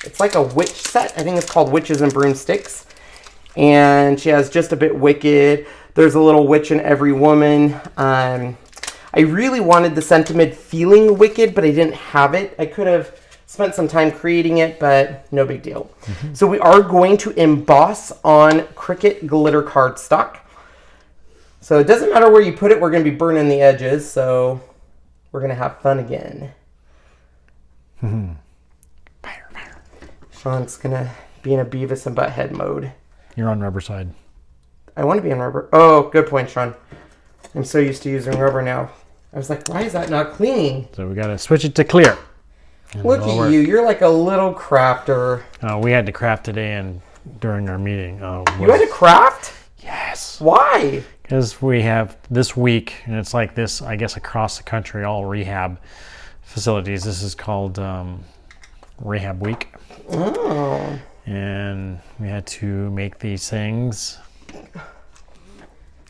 It's like a witch set. I think it's called Witches and Broomsticks. And she has just a bit wicked. There's a little witch in every woman. I really wanted the sentiment feeling wicked, but I didn't have it. I could have spent some time creating it, but no big deal. Mm-hmm. So we are going to emboss on Cricut glitter cardstock. So it doesn't matter where you put it, we're going to be burning the edges, so we're going to have fun again. Mm-hmm. Sean's going to be in a Beavis and Butthead mode. You're on rubber side. I want to be on rubber. Oh, good point, Sean. I'm so used to using rubber now. I was like, why is that not clean? So we got to switch it to clear. Look at you. You're like a little crafter. We had to craft today and during our meeting. You had to craft? Yes. Why? Because we have this week, and it's like this, I guess, across the country, all rehab facilities. This is called Rehab Week. Oh. And we had to make these things.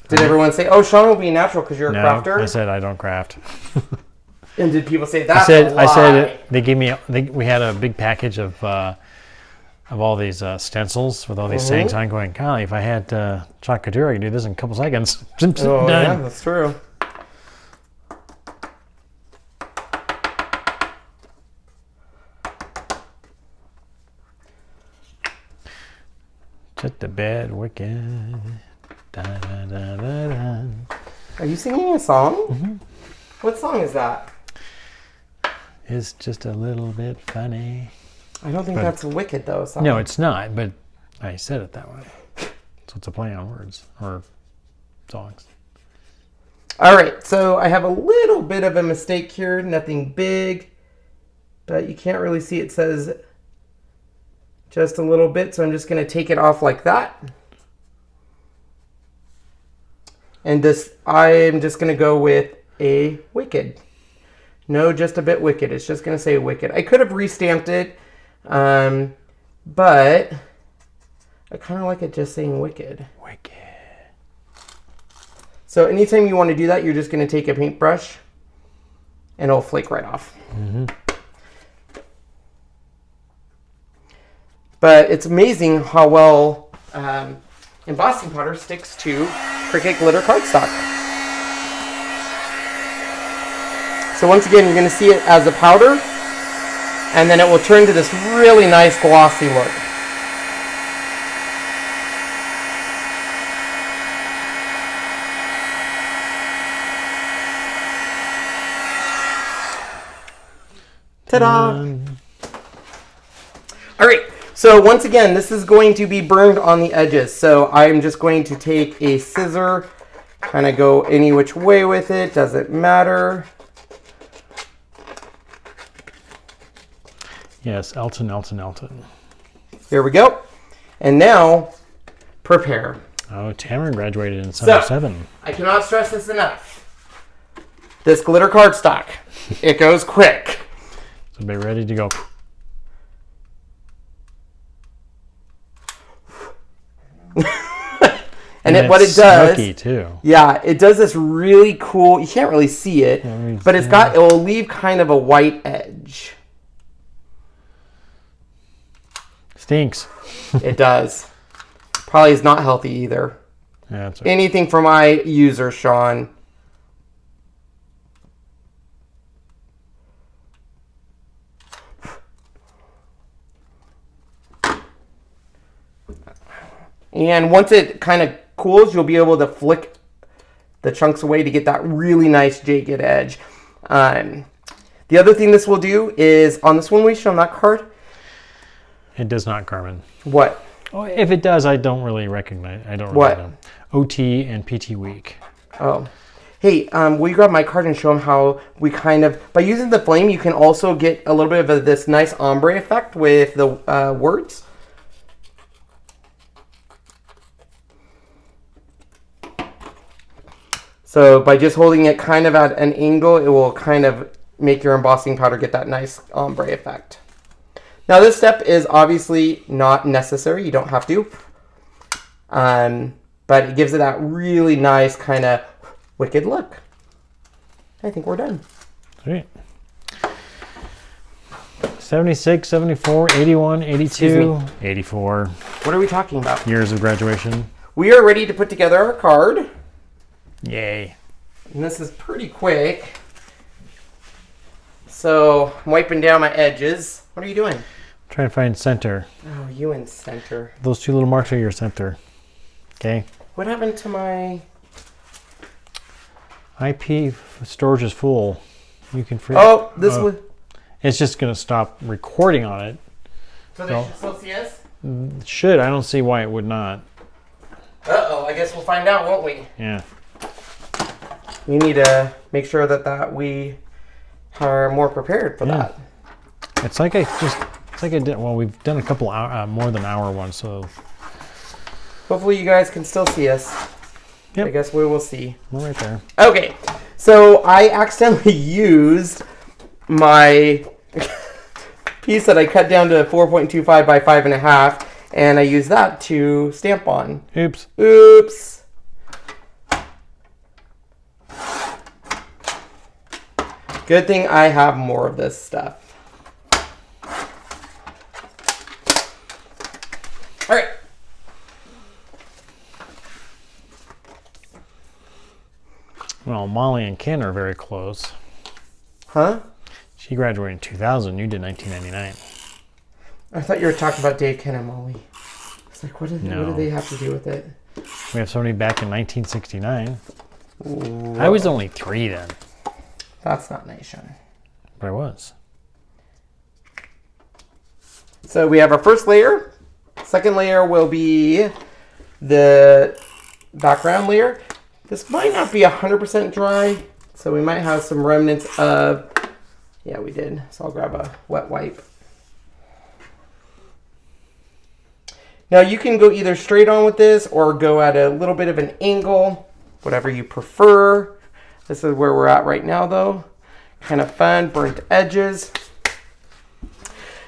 Did everyone say, "Oh, Sean will be natural because you're a crafter"? I said I don't craft. And did people say that? I said they gave me. We had a big package of all these stencils with all these sayings. I'm going, golly, if I had Chalk Couture, I could do this in a couple seconds. Oh, Done. yeah, that's true. Just a bad wicked. Da, da, da, da, da. Are you singing a song? Mm-hmm. What song is that? It's just a little bit funny. I don't think that's wicked though. Song. No, it's not, but I said it that way. So it's a play on words or songs. All right, so I have a little bit of a mistake here, nothing big, but you can't really see it says just a little bit, so I'm just going to take it off like that. And this, I'm just going to go with a wicked. No, just a bit wicked. It's just going to say wicked. I could have restamped it, but I kind of like it just saying wicked. Wicked. So anytime you want to do that, you're just going to take a paintbrush and it'll flake right off. Mm-hmm. But it's amazing how well embossing powder sticks to Cricut glitter cardstock. So once again, you're going to see it as a powder, and then it will turn to this really nice glossy look. Ta-da! All right, so once again, this is going to be burned on the edges. So I'm just going to take a scissor, kind of go any which way with it, doesn't matter. Yes, Elton. Here we go. And now, prepare. Oh, Tamara graduated in 77. I cannot stress this enough. This glitter cardstock, it goes quick. So be ready to go. And what it does, smoky too. Yeah, it does this really cool. You can't really see it, but it will leave kind of a white edge. Stinks. It does. Probably is not healthy either. Yeah, that's okay. Anything for my user, Sean. And once it kind of cools, you'll be able to flick the chunks away to get that really nice jagged edge. The other thing this will do is, on this one we show on that card. It does not, Carmen. What? Oh, if it does, I don't really recognize. I don't What? really know. OT and PT week. Oh. Hey, will you grab my card and show them how we kind of, by using the flame, you can also get a little bit of this nice ombre effect with the words. So by just holding it kind of at an angle, it will kind of make your embossing powder get that nice ombre effect. Now this step is obviously not necessary. You don't have to. But it gives it that really nice kind of wicked look. I think we're done. Sweet. 76, 74, 81, 82, 84. What are we talking about? Years of graduation. We are ready to put together our card. Yay. And this is pretty quick. So I'm wiping down my edges. What are you doing? Trying to find center. Oh, you in center. Those two little marks are your center. Okay. What happened to my... IP storage is full. You can free. Oh, this was... It's just going to stop recording on it. So they should still see us? It should. I don't see why it would not. Uh-oh, I guess we'll find out, won't we? Yeah. We need to make sure that we are more prepared for that. It's like I did. Well, we've done a couple hour, more than hour ones, so. Hopefully you guys can still see us. Yep. I guess we will see. We're right there. Okay, so I accidentally used my piece that I cut down to 4.25 by 5.5, and I used that to stamp on. Oops. Oops. Good thing I have more of this stuff. All right. Well, Molly and Ken are very close. Huh? She graduated in 2000. You did 1999. I thought you were talking about Dave, Ken, and Molly. It's like, what do they have to do with it? We have somebody back in 1969. Whoa. I was only 3 then. That's not nice, Sean. But I was. So we have our first layer. Second layer will be the background layer. This might not be 100% dry, so we might have some remnants of... Yeah, we did. So I'll grab a wet wipe. Now you can go either straight on with this or go at a little bit of an angle, whatever you prefer. This is where we're at right now though. Kind of fun, burnt edges.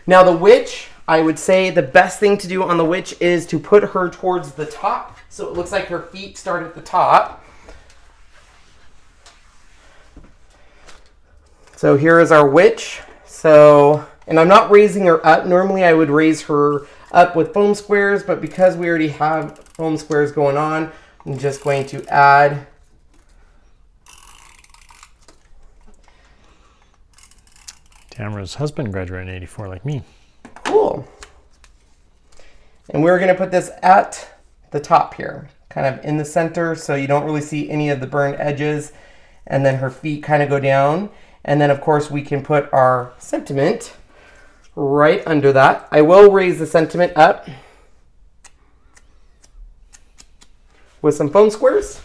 Now the witch, I would say the best thing to do on the witch is to put her towards the top. So it looks like her feet start at the top. So here is our witch. So, and I'm not raising her up. Normally I would raise her up with foam squares, but because we already have foam squares going on, I'm just going to add Tamara's husband graduated in 84 like me. Cool. And we're going to put this at the top here, kind of in the center, so you don't really see any of the burned edges. And then her feet kind of go down. And then, of course, we can put our sentiment right under that. I will raise the sentiment up with some foam squares.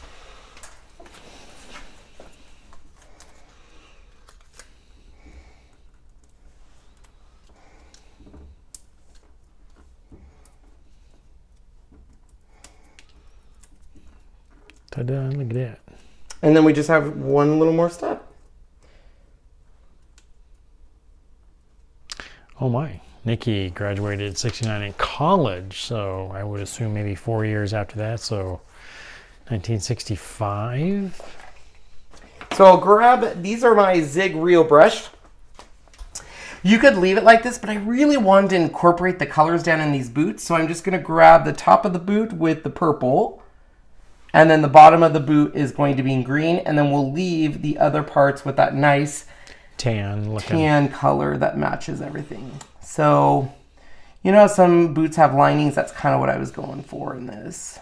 Ta-da, look at that. And then we just have one little more step. Oh my. Nikki graduated in 69 in college, so I would assume maybe 4 years after that, so 1965. So I'll grab, these are my Zig Reel brush. You could leave it like this, but I really wanted to incorporate the colors down in these boots, so I'm just going to grab the top of the boot with the purple, and then the bottom of the boot is going to be in green, and then we'll leave the other parts with that nice Tan looking. tan color that matches everything. So You know, some boots have linings. That's kind of what I was going for in this.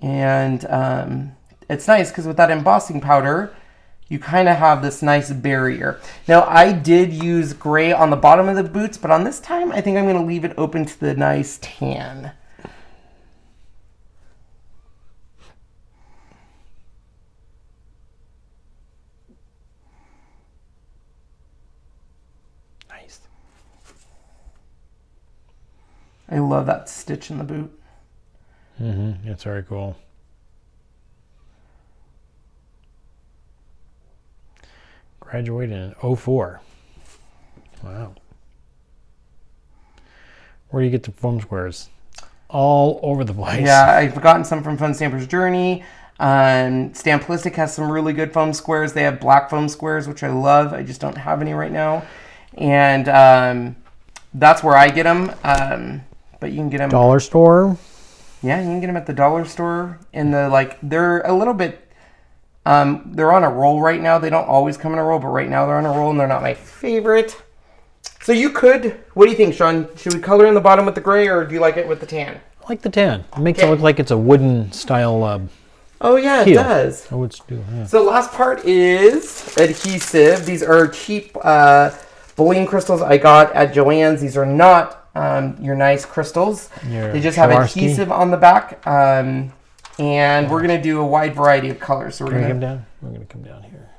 And it's nice because with that embossing powder, you kind of have this nice barrier. Now, I did use gray on the bottom of the boots, but on this time, I think I'm going to leave it open to the nice tan. Nice. I love that stitch in the boot. Mm-hmm. It's very cool. Graduated in 04. Wow. Where do you get the foam squares? All over the place. Yeah, I've gotten some from Fun Stamper's Journey. Stamplistic has some really good foam squares. They have black foam squares, which I love. I just don't have any right now. And that's where I get them. But you can get them... Dollar store? Yeah, you can get them at the dollar store. And they're a little bit... they're on a roll right now. They don't always come in a roll, but right now they're on a roll and they're not my favorite. So you could... What do you think, Sean? Should we color in the bottom with the gray or do you like it with the tan? I like the tan. It makes it look like it's a wooden style Oh yeah, heel. It does. Oh, it's do, yeah. So the last part is adhesive. These are cheap Boolean crystals I got at Joann's. These are not your nice crystals. They just have adhesive on the back. And we're going to do a wide variety of colors. So we're going to come down. We're going to come down here.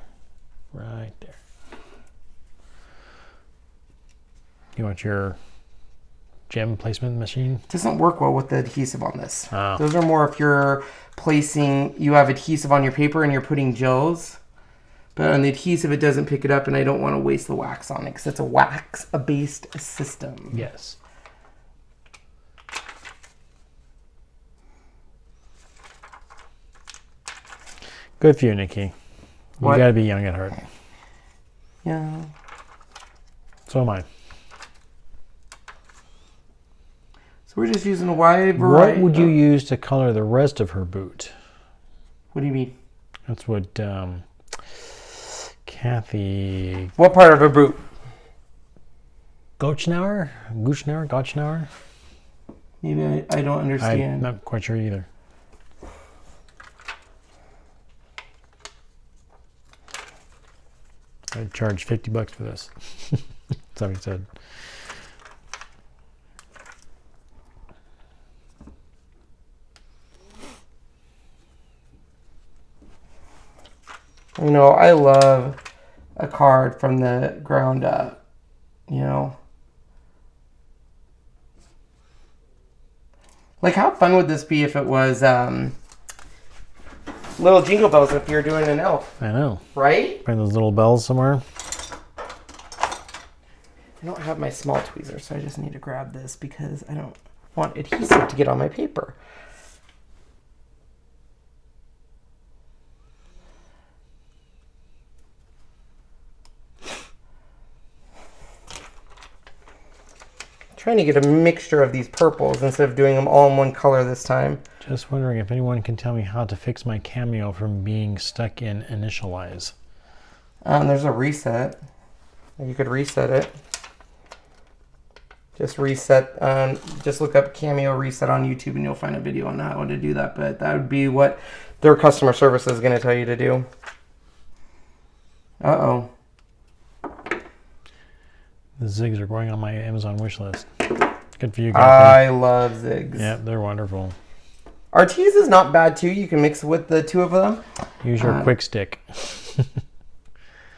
Right there. You want your gem placement machine? It doesn't work well with the adhesive on this. Oh. Those are more if you're placing, you have adhesive on your paper and you're putting gels. But on the adhesive, it doesn't pick it up, and I don't want to waste the wax on it because it's a wax-based system. Yes. Good for you, Nikki. You gotta be young at heart. Yeah. So am I. So we're just using a wide variety. What would you use to color the rest of her boot? What do you mean? That's what Kathy... What part of her boot? Gotchnauer? Gotchnauer? Maybe I don't understand. I'm not quite sure either. I'd charge $50 for this. That's what he said. You know, I love a card from the ground up, you know. Like, how fun would this be if it was little jingle bells if you're doing an elf? I know. Right? Find those little bells somewhere. I don't have my small tweezer, so I just need to grab this because I don't want adhesive to get on my paper. Trying to get a mixture of these purples instead of doing them all in one color this time. Just wondering if anyone can tell me how to fix my cameo from being stuck in initialize. There's a reset. You could reset it. Just reset. Just look up Cameo reset on YouTube and you'll find a video on how to do that. But that would be what their customer service is going to tell you to do. Uh-oh. The zigs are going on my Amazon wish list. Good for you, I love zigs. Yeah, they're wonderful. Artees is not bad too. You can mix with the two of them. Use your quick stick.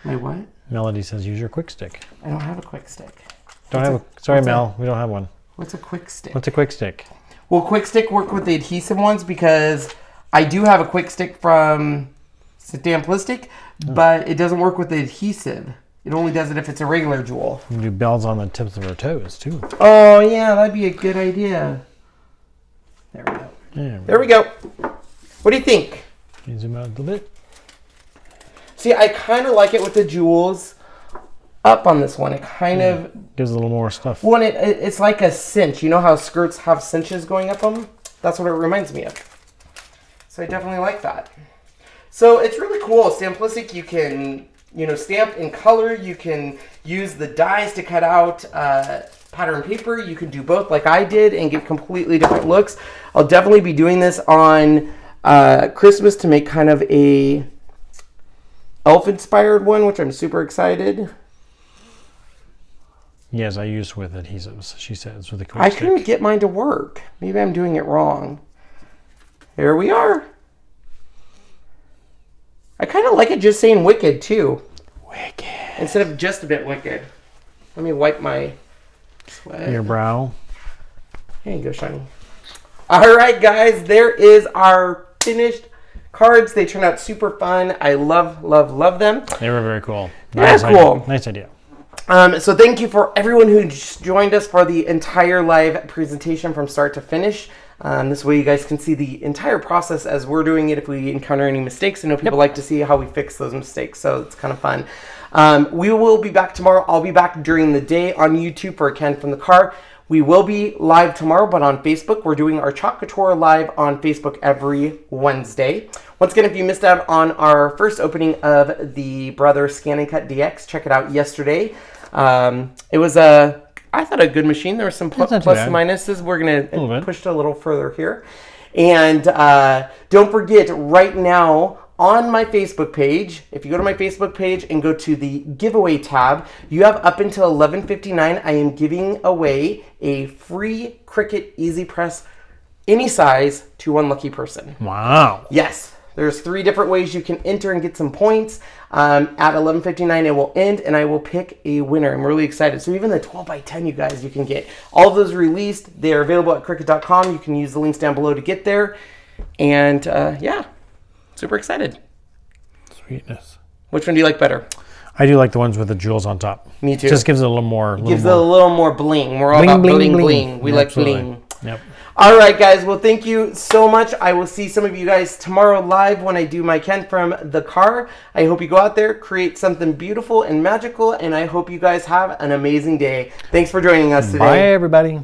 My what? Melody says use your quick stick. I don't have a quick stick. Sorry, Mel. We don't have one. What's a quick stick? What's a quick stick? Will quick stick work with the adhesive ones? Because I do have a quick stick from Stamplistic, but it doesn't work with the adhesive. It only does it if it's a regular jewel. You can do bells on the tips of her toes, too. Oh, yeah, that'd be a good idea. There we go. Yeah. There we go. What do you think? Can you zoom out a little bit? See, I kind of like it with the jewels up on this one. It kind of... Gives a little more stuff. Well, it's like a cinch. You know how skirts have cinches going up them? That's what it reminds me of. So I definitely like that. So it's really cool. Stamplistic, you can you know, stamp in color. You can use the dies to cut out pattern paper. You can do both like I did and get completely different looks. I'll definitely be doing this on Christmas to make kind of a elf-inspired one, which I'm super excited. Yes, I used with adhesives, she says, with a quick I stick. couldn't get mine to work. Maybe I'm doing it wrong. Here we are. I kind of like it just saying wicked, too. Wicked. Instead of just a bit wicked. Let me wipe my sweat. Your brow. Here you go, Shiny. All right, guys. There is our finished cards. They turned out super fun. I love, love, love them. They were very cool. Very cool. Nice idea. So thank you for everyone who just joined us for the entire live presentation from start to finish. This way you guys can see the entire process as we're doing it if we encounter any mistakes. I know people like to see how we fix those mistakes, so it's kind of fun. We will be back tomorrow. I'll be back during the day on YouTube for a Ken from the Car. We will be live tomorrow, but on Facebook. We're doing our Chalk Couture live on Facebook every Wednesday. Once again, if you missed out on our first opening of the Brother Scan and Cut DX, check it out yesterday. It was I thought a good machine. There were some plus and minuses. We're going to push it a little further here. And don't forget, right now on my Facebook page, if you go to my Facebook page and go to the giveaway tab, you have up until 11:59. I am giving away a free Cricut Easy Press any size to one lucky person. Wow. Yes. There's 3 different ways you can enter and get some points. At 11:59 it will end and I will pick a winner. I'm really excited. So even the 12x10 you guys, you can get. All of those released. They're available at Cricut.com. You can use the links down below to get there. And yeah, super excited. Sweetness. Which one do you like better? I do like the ones with the jewels on top. Me too. Just gives it a little more. Gives it a little more bling. We're all about bling bling. We like bling. Yep. All right, guys. Well, thank you so much. I will see some of you guys tomorrow live when I do my Ken from the Car. I hope you go out there, create something beautiful and magical, and I hope you guys have an amazing day. Thanks for joining us today. Bye, everybody.